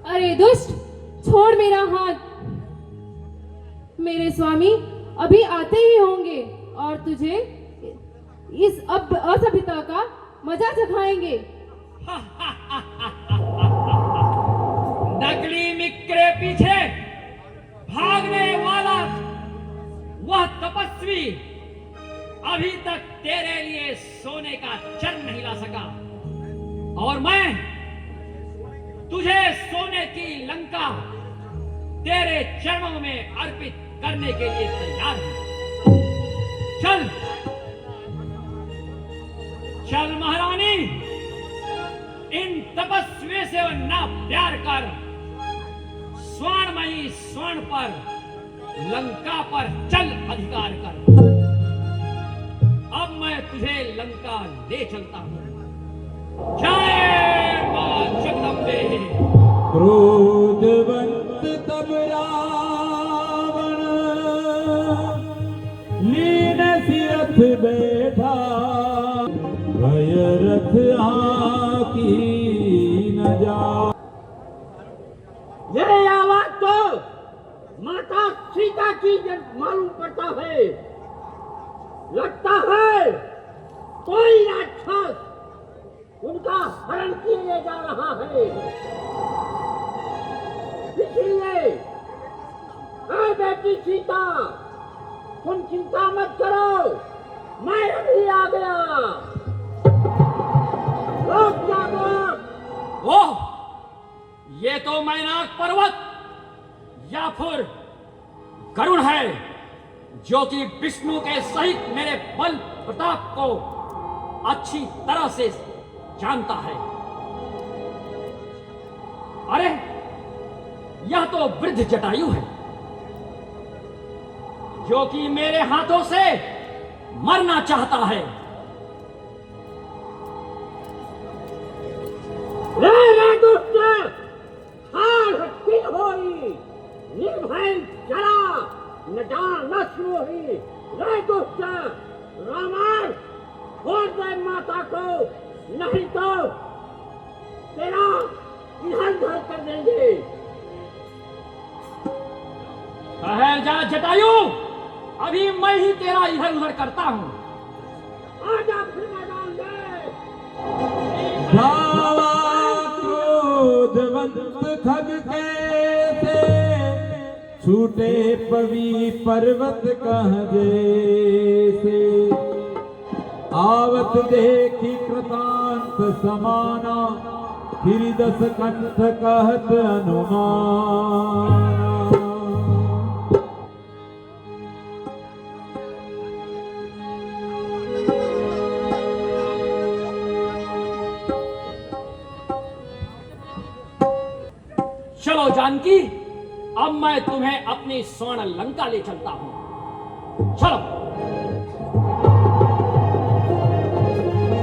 F: अरे दुष्ट, छोड़ मेरा हाथ। मेरे स्वामी अभी आते ही होंगे और तुझे इस असभ्यता का मजा चखाएंगे।
B: नकली मिक्रे पीछे भागने वाला वह तपस्वी अभी तक तेरे लिए सोने का चरण नहीं ला सका, और मैं तुझे सोने की लंका तेरे चरणों में अर्पित करने के लिए तैयार हूं। चल चल महारानी, इन तपस्वी से ना प्यार कर। स्वर्णमयी स्वर्ण पर लंका पर चल अधिकार कर। अब मैं तुझे लंका ले चलता हूं। जय मां जगदम्बे।
J: क्रोधवंत तब रावण लीन सिरथ बैठा, भय रथ आकी न जा।
I: ये आवाज तो माता सीता की मालूम पड़ता है। लगता है कोई राक्षस उनका हरण किए जा रहा है। इसलिए ऐ बेटी सीता, तुम चिंता मत करो, मैं अभी आ गया। लोग जागो।
B: ओह, ये तो मैनाक पर्वत या फिर गरुड़ है, जो कि विष्णु के सहित मेरे बल प्रताप को अच्छी तरह से जानता है। अरे यह तो वृद्ध जटायु है, जो कि मेरे हाथों से मरना चाहता है।
I: रे दुष्ट, हार हट्टी होई, निर्भय जरा न जान न स्मोही। रे दुष्ट, रामायण छोड़ दे माता को, नहीं तो तेरा इधर उधर कर देंगे।
B: ठहर जा जटायु, अभी मैं ही तेरा इधर उधर करता हूं।
I: आजा फिर मैदान में।
J: भावा क्रोधवंत खग कैसे, छूटे पवी पर्वत कह जैसे। आवत देखी कृतांत समाना, फिर 10 कंठ कहत अनुमान।
B: चलो जानकी, अब मैं तुम्हें अपनी स्वर्ण लंका ले चलता हूं। चलो।